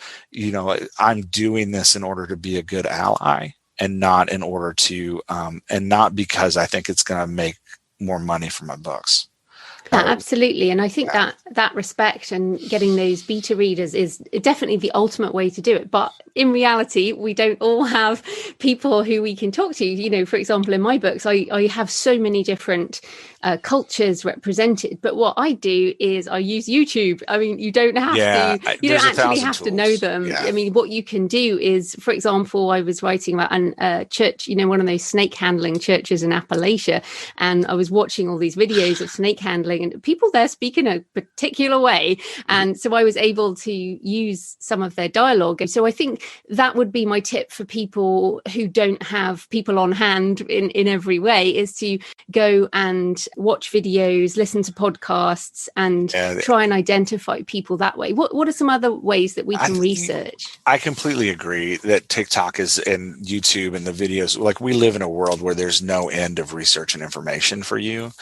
I'm doing this in order to be a good ally, and not in order to, and not because I think it's going to make more money for my books. Yeah, absolutely. And I think that respect and getting those beta readers is definitely the ultimate way to do it. But in reality, we don't all have people who we can talk to. For example, in my books, I have so many different cultures represented. But what I do is I use YouTube. I mean, you don't have to, you don't actually have to know them. Yeah. I mean, what you can do is, for example, I was writing about a church, one of those snake handling churches in Appalachia. And I was watching all these videos of snake handling, and people there speak in a particular way. And so I was able to use some of their dialogue. So I think that would be my tip for people who don't have people on hand in every way, is to go and watch videos, listen to podcasts, and try and identify people that way. What are some other ways that we can research? I completely agree that TikTok is, and YouTube and the videos, like, we live in a world where there's no end of research and information for you.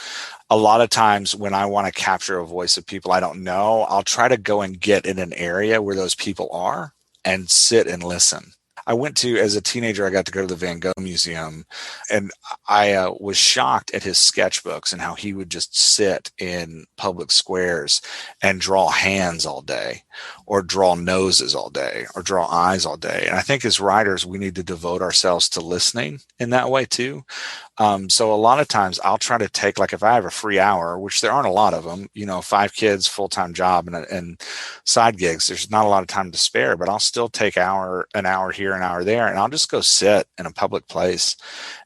A lot of times when I want to capture a voice of people I don't know, I'll try to go and get in an area where those people are and sit and listen. As a teenager, I got to go to the Van Gogh Museum, and I was shocked at his sketchbooks and how he would just sit in public squares and draw hands all day, or draw noses all day, or draw eyes all day. And I think as writers, we need to devote ourselves to listening in that way too. So a lot of times I'll try to take, like, if I have a free hour, which there aren't a lot of them, 5 kids, full-time job, and side gigs, there's not a lot of time to spare, but I'll still take an hour here, an hour there, and I'll just go sit in a public place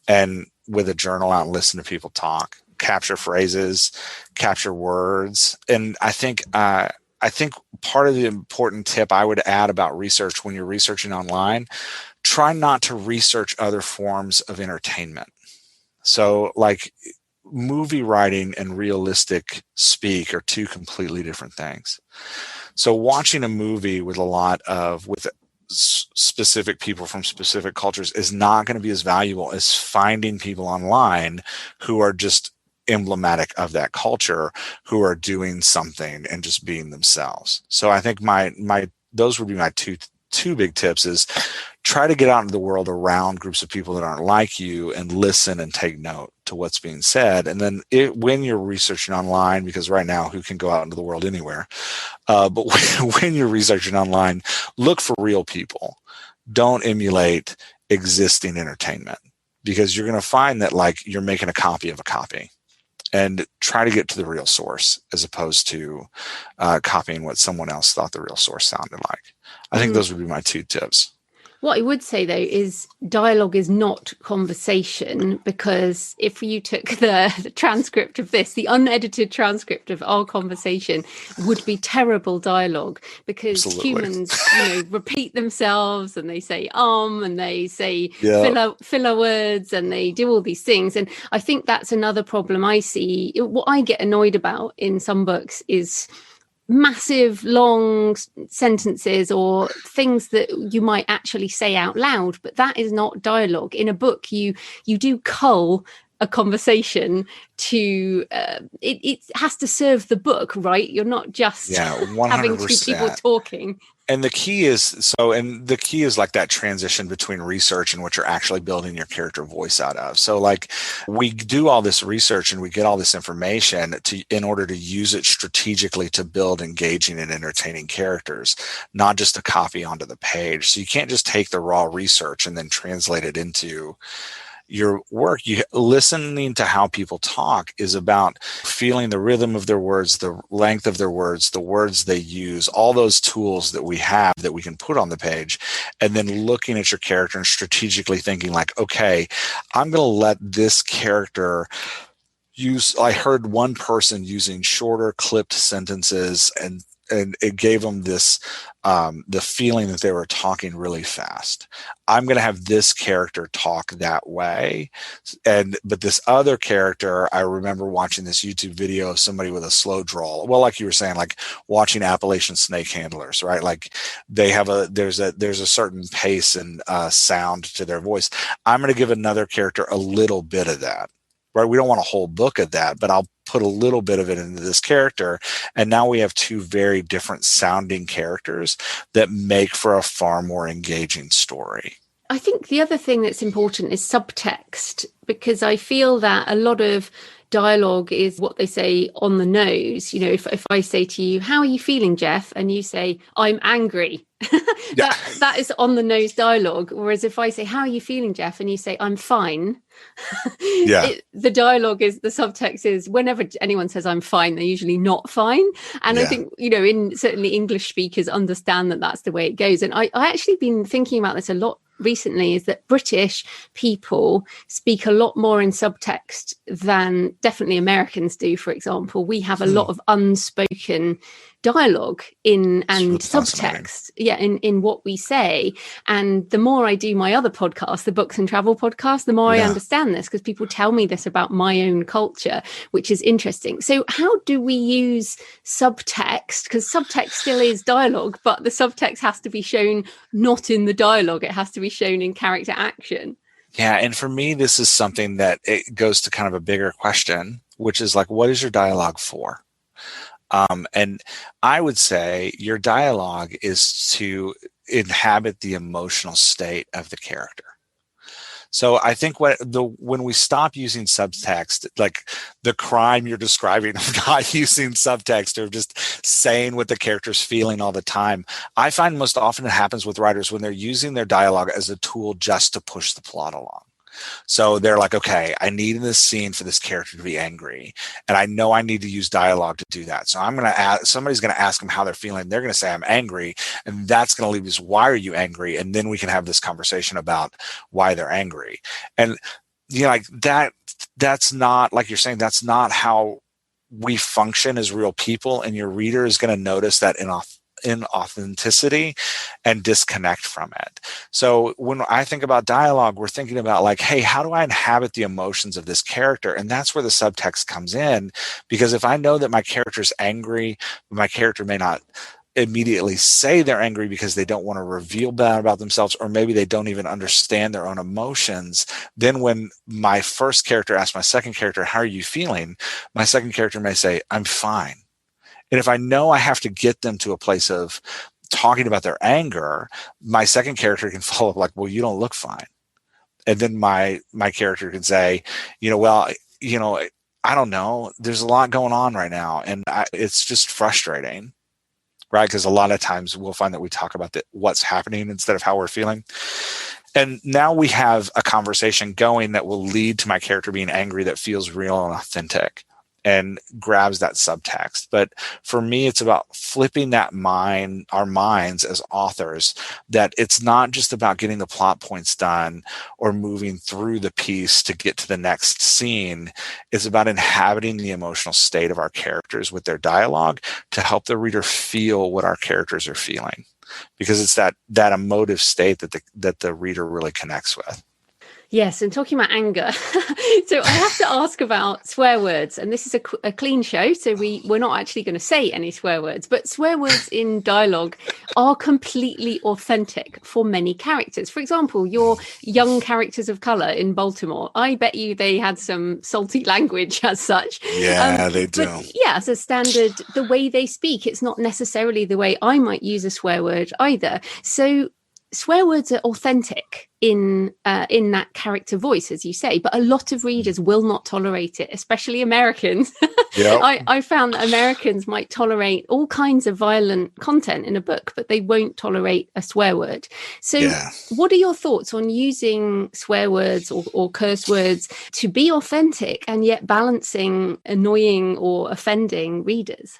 and with a journal out and listen to people talk, capture phrases, capture words. And I think part of the important tip I would add about research when you're researching online, try not to research other forms of entertainment. So, like, movie writing and realistic speak are two completely different things. So watching a movie with specific people from specific cultures is not going to be as valuable as finding people online who are just emblematic of that culture, who are doing something and just being themselves. So I think those would be my two big tips: is try to get out into the world around groups of people that aren't like you and listen and take note to what's being said. And then when you're researching online, because right now, who can go out into the world anywhere? But when you're researching online, look for real people. Don't emulate existing entertainment, because you're going to find that, like, you're making a copy of a copy. And try to get to the real source as opposed to copying what someone else thought the real source sounded like. I think those would be my 2 tips. What I would say, though, is dialogue is not conversation, because if you took the transcript of this, the unedited transcript of our conversation would be terrible dialogue, because Absolutely. Humans, repeat themselves, and they say and they say filler words, and they do all these things. And I think that's another problem I see. What I get annoyed about in some books is massive long sentences or things that you might actually say out loud, but that is not dialogue. In a book, you do cull a conversation to it has to serve the book, right? You're not just having 2 people talking. And the key is like that transition between research and what you're actually building your character voice out of. So, like, we do all this research and we get all this information in order to use it strategically to build engaging and entertaining characters, not just to copy onto the page. So you can't just take the raw research and then translate it into your work, you listening to how people talk is about feeling the rhythm of their words, the length of their words, the words they use, all those tools that we have that we can put on the page, and then looking at your character and strategically thinking like, okay, I'm going to let this character I heard one person using shorter clipped sentences, and it gave them this, the feeling that they were talking really fast. I'm going to have this character talk that way. But this other character, I remember watching this YouTube video of somebody with a slow drawl. Well, like you were saying, like watching Appalachian snake handlers, right? Like they have there's a certain pace and sound to their voice. I'm going to give another character a little bit of that. Right? We don't want a whole book of that, but I'll put a little bit of it into this character. And now we have two very different sounding characters that make for a far more engaging story. I think the other thing that's important is subtext, because I feel that a lot of dialogue is what they say on the nose. You know, if I say to you, how are you feeling, Jeff? And you say, I'm angry. that is on the nose dialogue. Whereas if I say, how are you feeling, Jeff? And you say, I'm fine. The dialogue is, the subtext is, whenever anyone says I'm fine, they're usually not fine. And I think, you know, certainly English speakers understand that that's the way it goes. And I actually been thinking about this a lot recently, is that British people speak a lot more in subtext than definitely Americans do. For example, we have a lot of unspoken dialogue in and subtext in what we say. And the more I do my other podcast, the Books and Travel podcast, the more I understand this, because people tell me this about my own culture, which is interesting. So how do we use subtext? Because subtext still is dialogue, but the subtext has to be shown not in the dialogue. It has to be shown in character action. Yeah. And for me, this is something that it goes to kind of a bigger question, which is like, what is your dialogue for? And I would say your dialogue is to inhabit the emotional state of the character. So I think when we stop using subtext, like the crime you're describing of not using subtext or just saying what the character's feeling all the time, I find most often it happens with writers when they're using their dialogue as a tool just to push the plot along. So they're like, okay, I need this scene for this character to be angry, and I know I need to use dialogue to do that. So somebody's going to ask them how they're feeling. They're going to say, I'm angry. And that's going to leave us, why are you angry? And then we can have this conversation about why they're angry. And, you know, like that's not, like you're saying, that's not how we function as real people. And your reader is going to notice that inauthenticity and disconnect from it. So when I think about dialogue, we're thinking about like, hey, how do I inhabit the emotions of this character? And that's where the subtext comes in, because if I know that my character's angry, my character may not immediately say they're angry because they don't want to reveal that about themselves, or maybe they don't even understand their own emotions. Then when my first character asks my second character, how are you feeling? My second character may say, I'm fine. And if I know I have to get them to a place of talking about their anger, my second character can follow up like, well, you don't look fine. And then my character can say, well, I don't know. There's a lot going on right now. And it's just frustrating, right? Because a lot of times we'll find that we talk about what's happening instead of how we're feeling. And now we have a conversation going that will lead to my character being angry that feels real and authentic and grabs that subtext. But for me, it's about flipping our minds as authors, that it's not just about getting the plot points done or moving through the piece to get to the next scene. It's about inhabiting the emotional state of our characters with their dialogue to help the reader feel what our characters are feeling, because it's that emotive state that the reader really connects with. Yes, and talking about anger, so I have to ask about swear words, and this is a clean show, so we're not actually going to say any swear words, but swear words in dialogue are completely authentic for many characters. For example, your young characters of colour in Baltimore, I bet you they had some salty language as such. Yeah, they do. But yeah, as a standard, the way they speak, it's not necessarily the way I might use a swear word either. So swear words are authentic in that character voice, as you say, but a lot of readers will not tolerate it, especially Americans. Yep. I found that Americans might tolerate all kinds of violent content in a book, but they won't tolerate a swear word. So what are your thoughts on using swear words or curse words to be authentic and yet balancing annoying or offending readers?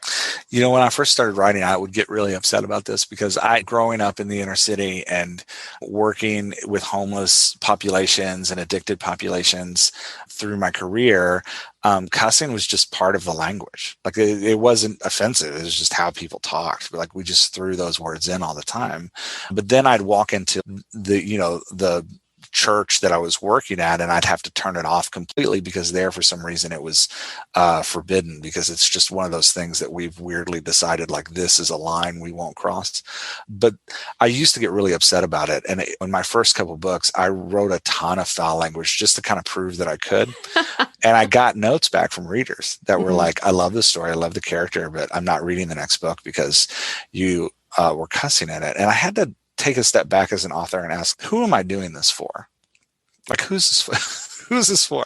When I first started writing, I would get really upset about this because growing up in the inner city and working with homeless populations and addicted populations through my career, cussing was just part of the language. Like it wasn't offensive. It was just how people talked. Like we just threw those words in all the time. But then I'd walk into the church that I was working at, and I'd have to turn it off completely because there, for some reason, it was forbidden, because it's just one of those things that we've weirdly decided, like, this is a line we won't cross. But I used to get really upset about it. And in my first couple of books, I wrote a ton of foul language just to kind of prove that I could. And I got notes back from readers that were like, I love the story, I love the character, but I'm not reading the next book because you were cussing in it. And I had to take a step back as an author and ask, who am I doing this for? Like, who's this for? Who's this for?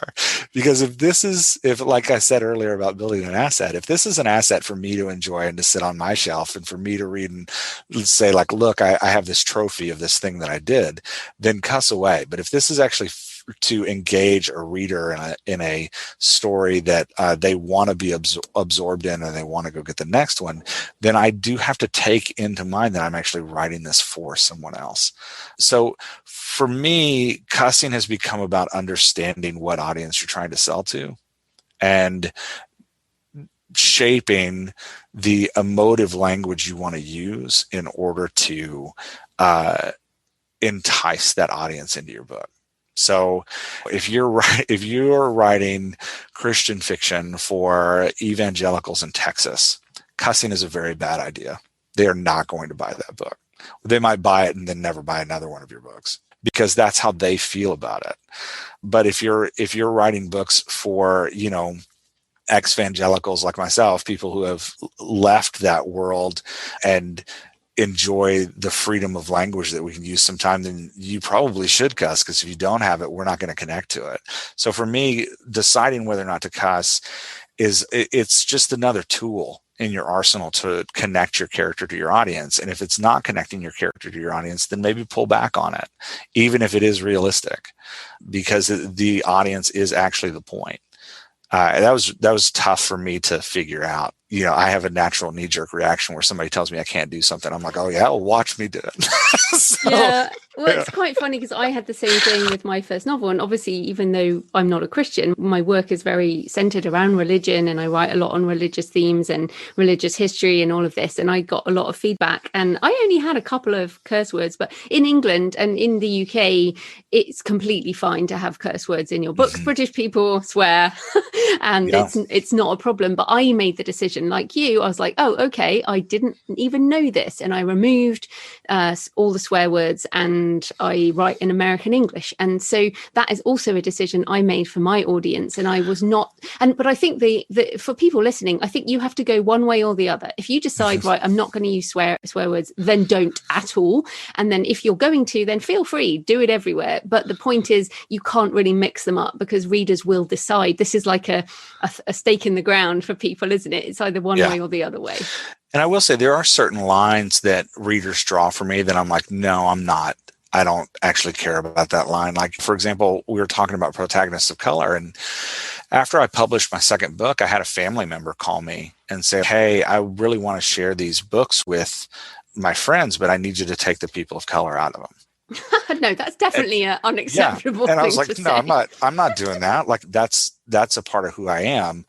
Because if like I said earlier about building an asset, if this is an asset for me to enjoy and to sit on my shelf and for me to read and say, like, look, I have this trophy of this thing that I did, then cuss away. But if this is actually to engage a reader in a story that they want to be absorbed in and they want to go get the next one, then I do have to take into mind that I'm actually writing this for someone else. So for me, cussing has become about understanding what audience you're trying to sell to and shaping the emotive language you want to use in order to entice that audience into your book. So if you're writing Christian fiction for evangelicals in Texas, cussing is a very bad idea. They are not going to buy that book. They might buy it and then never buy another one of your books because that's how they feel about it. But if you're writing books for, ex-evangelicals like myself, people who have left that world and enjoy the freedom of language that we can use sometime, then you probably should cuss, because if you don't have it, we're not going to connect to it. So for me, deciding whether or not to cuss it's just another tool in your arsenal to connect your character to your audience. And if it's not connecting your character to your audience, then maybe pull back on it, even if it is realistic, because the audience is actually the point. That was tough for me to figure out. I have a natural knee-jerk reaction where somebody tells me I can't do something. I'm like, oh yeah, well, watch me do it. It's quite funny because I had the same thing with my first novel. And obviously, even though I'm not a Christian, my work is very centered around religion, and I write a lot on religious themes and religious history and all of this. And I got a lot of feedback, and I only had a couple of curse words, but in England and in the UK, it's completely fine to have curse words in your books. Mm-hmm. British people swear and it's not a problem. But I made the decision, like you, I was like, oh, okay, I didn't even know this. And I removed all the swear words and I write in American English. And so that is also a decision I made for my audience. And I was not, but I think for people listening, I think you have to go one way or the other. If you decide, right, I'm not going to use swear words, then don't at all. And then if you're going to, then feel free, do it everywhere. But the point is, you can't really mix them up because readers will decide. This is like a stake in the ground for people, isn't it? It's either one way or the other way. And I will say there are certain lines that readers draw for me that I'm like, no, I'm not. I don't actually care about that line. Like, for example, we were talking about protagonists of color. And after I published my second book, I had a family member call me and say, hey, I really want to share these books with my friends, but I need you to take the people of color out of them. No, that's definitely an unacceptable thing. And I was like, no, say. I'm not doing that. Like, that's a part of who I am.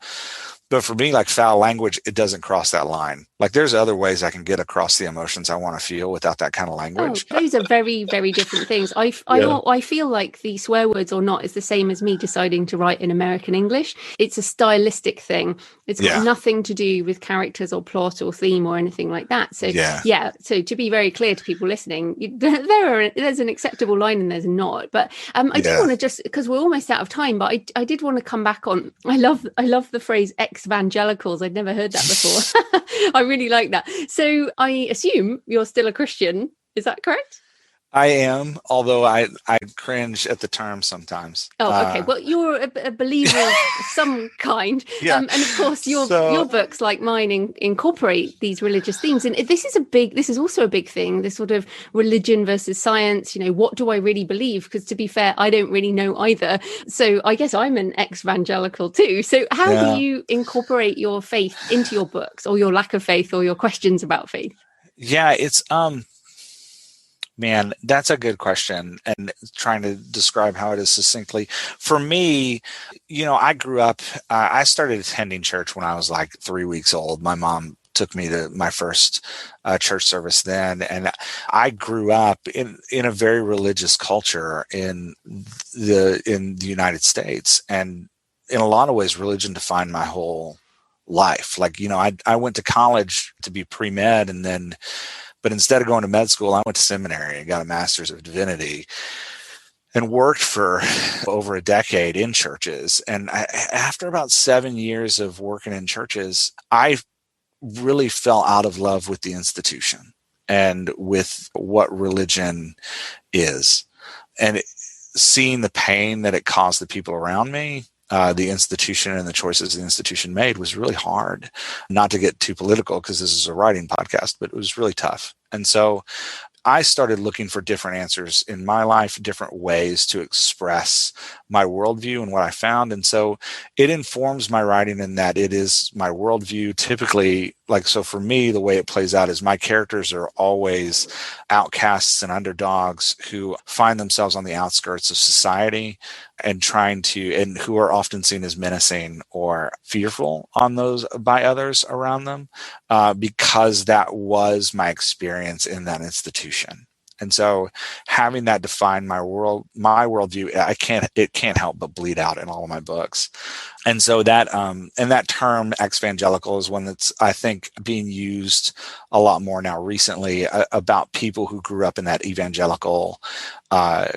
But for me, like, foul language, it doesn't cross that line. Like, there's other ways I can get across the emotions I want to feel without that kind of language. Oh, those are very, very different things. I feel like the swear words or not is the same as me deciding to write in American English. It's a stylistic thing. It's got nothing to do with characters or plot or theme or anything like that. So, so to be very clear to people listening, there's an acceptable line and there's not. But I do want to just, because we're almost out of time, but I did want to come back on, I love the phrase ex-evangelicals. I'd never heard that before. I really like that. So I assume you're still a Christian. Is that correct? I am, although I cringe at the term sometimes. Oh, okay. Well, you're a believer of some kind, Yeah. and of course, your books, like mine, incorporate these religious themes. And this is also a big thing. This sort of religion versus science. What do I really believe? Because to be fair, I don't really know either. So I guess I'm an ex-evangelical too. So how do you incorporate your faith into your books, or your lack of faith, or your questions about faith? Yeah, it's Man, that's a good question, and trying to describe how it is succinctly. For me, I grew up, I started attending church when I was like 3 weeks old. My mom took me to my first church service then, and I grew up in a very religious culture in the United States, and in a lot of ways, religion defined my whole life. Like, I went to college to be pre-med, but instead of going to med school, I went to seminary and got a master's of divinity and worked for over a decade in churches. And after about 7 years of working in churches, I really fell out of love with the institution and with what religion is. And seeing the pain that it caused the people around me, the institution and the choices the institution made was really hard. Not to get too political, because this is a writing podcast, but it was really tough. And so I started looking for different answers in my life, different ways to express my worldview and what I found. And so it informs my writing in that it is my worldview. Typically, so for me, the way it plays out is my characters are always outcasts and underdogs who find themselves on the outskirts of society and who are often seen as menacing or fearful by others around them, because that was my experience in that institution. And so having that define my worldview, it can't help but bleed out in all of my books. And so that term evangelical is one that's, I think, being used a lot more now recently about people who grew up in that evangelical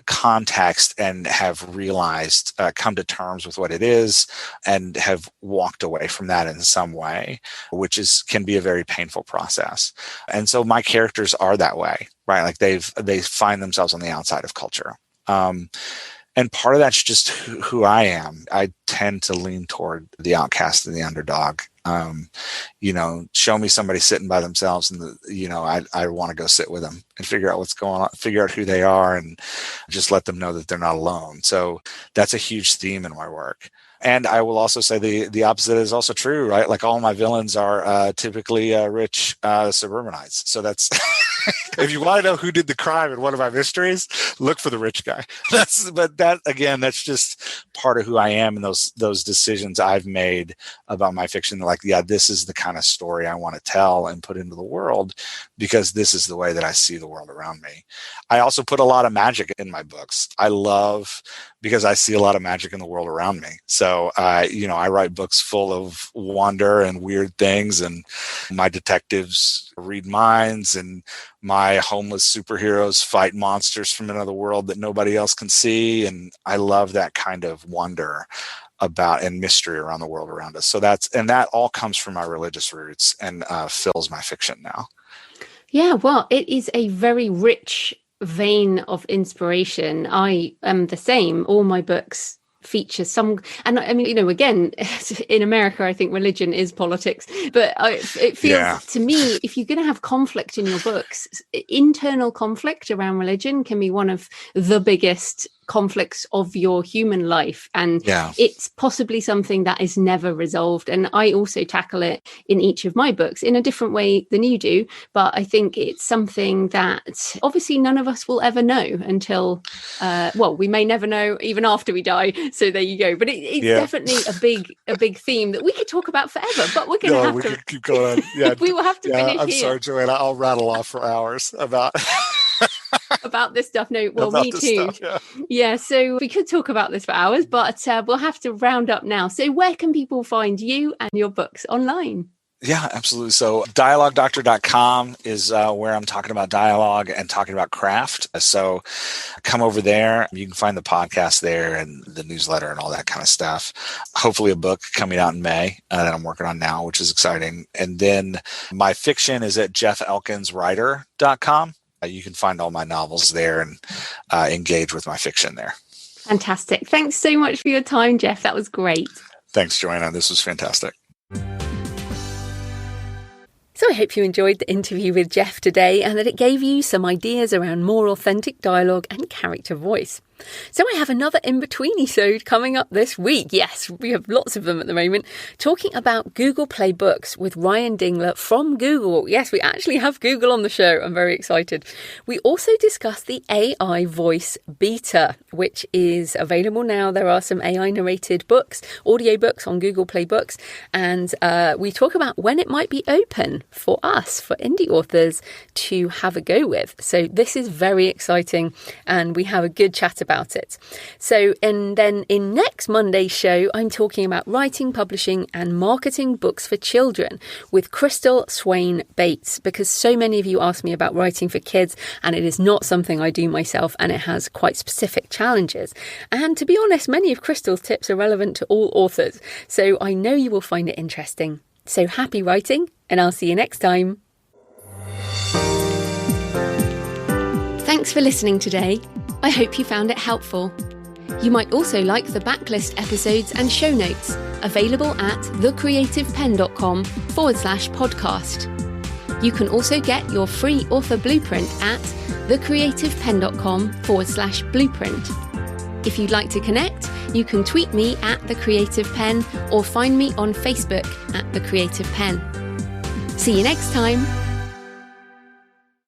context and have realized, come to terms with what it is, and have walked away from that in some way, which can be a very painful process. And so my characters are that way, right? Like they find themselves on the outside of culture. And part of that's just who I am. I tend to lean toward the outcast and the underdog. Show me somebody sitting by themselves, and I want to go sit with them and figure out what's going on, figure out who they are, and just let them know that they're not alone. So that's a huge theme in my work. And I will also say the opposite is also true, right? Like, all my villains are typically rich suburbanites. So that's if you want to know who did the crime in one of my mysteries, look for the rich guy. That's just part of who I am, and those decisions I've made about my fiction. Like, yeah, this is the kind of story I want to tell and put into the world, because this is the way that I see the world around me. I also put a lot of magic in my books. Because I see a lot of magic in the world around me. So, I write books full of wonder and weird things, and my detectives read minds, and my homeless superheroes fight monsters from another world that nobody else can see. And I love that kind of wonder about and mystery around the world around us. So that all comes from my religious roots and fills my fiction now. Yeah, well, it is a very rich vein of inspiration. I am the same. All my books feature some, and I mean, again, in America, I think religion is politics, but it feels to me, if you're going to have conflict in your books, internal conflict around religion can be one of the biggest conflicts of your human life, and it's possibly something that is never resolved. And I also tackle it in each of my books in a different way than you do, but I think it's something that obviously none of us will ever know until we may never know even after we die. So there you go. But it's definitely a big theme that we could talk about forever, but we're going to have to keep going. Yeah, we will have to finish I'm here. Sorry, Joanna, I'll rattle off for hours about about this stuff. No, well, me too. Yeah, so we could talk about this for hours, but we'll have to round up now. So where can people find you and your books online? Yeah, absolutely. So dialoguedoctor.com is where I'm talking about dialogue and talking about craft. So come over there. You can find the podcast there and the newsletter and all that kind of stuff. Hopefully a book coming out in May that I'm working on now, which is exciting. And then my fiction is at jeffelkinswriter.com. You can find all my novels there and engage with my fiction there. Fantastic. Thanks so much for your time, Jeff. That was great. Thanks, Joanna. This was fantastic. So I hope you enjoyed the interview with Jeff today and that it gave you some ideas around more authentic dialogue and character voice. So I have another in-between-isode coming up this week. Yes, we have lots of them at the moment, talking about Google Play Books with Ryan Dingler from Google. Yes, we actually have Google on the show. I'm very excited. We also discuss the AI voice beta, which is available now. There are some AI narrated books, audiobooks on Google Play Books, and we talk about when it might be open for us, for indie authors, to have a go with. So this is very exciting, and we have a good chat about it. So, and then in next Monday's show, I'm talking about writing, publishing and marketing books for children with Crystal Swain Bates, because so many of you ask me about writing for kids and it is not something I do myself, and it has quite specific challenges. And to be honest, many of Crystal's tips are relevant to all authors. So I know you will find it interesting. So happy writing, and I'll see you next time. Thanks for listening today. I hope you found it helpful. You might also like the backlist episodes and show notes available at thecreativepenn.com/podcast. You can also get your free author blueprint at thecreativepenn.com/blueprint. If you'd like to connect, you can tweet me at The Creative Penn or find me on Facebook at The Creative Penn. See you next time.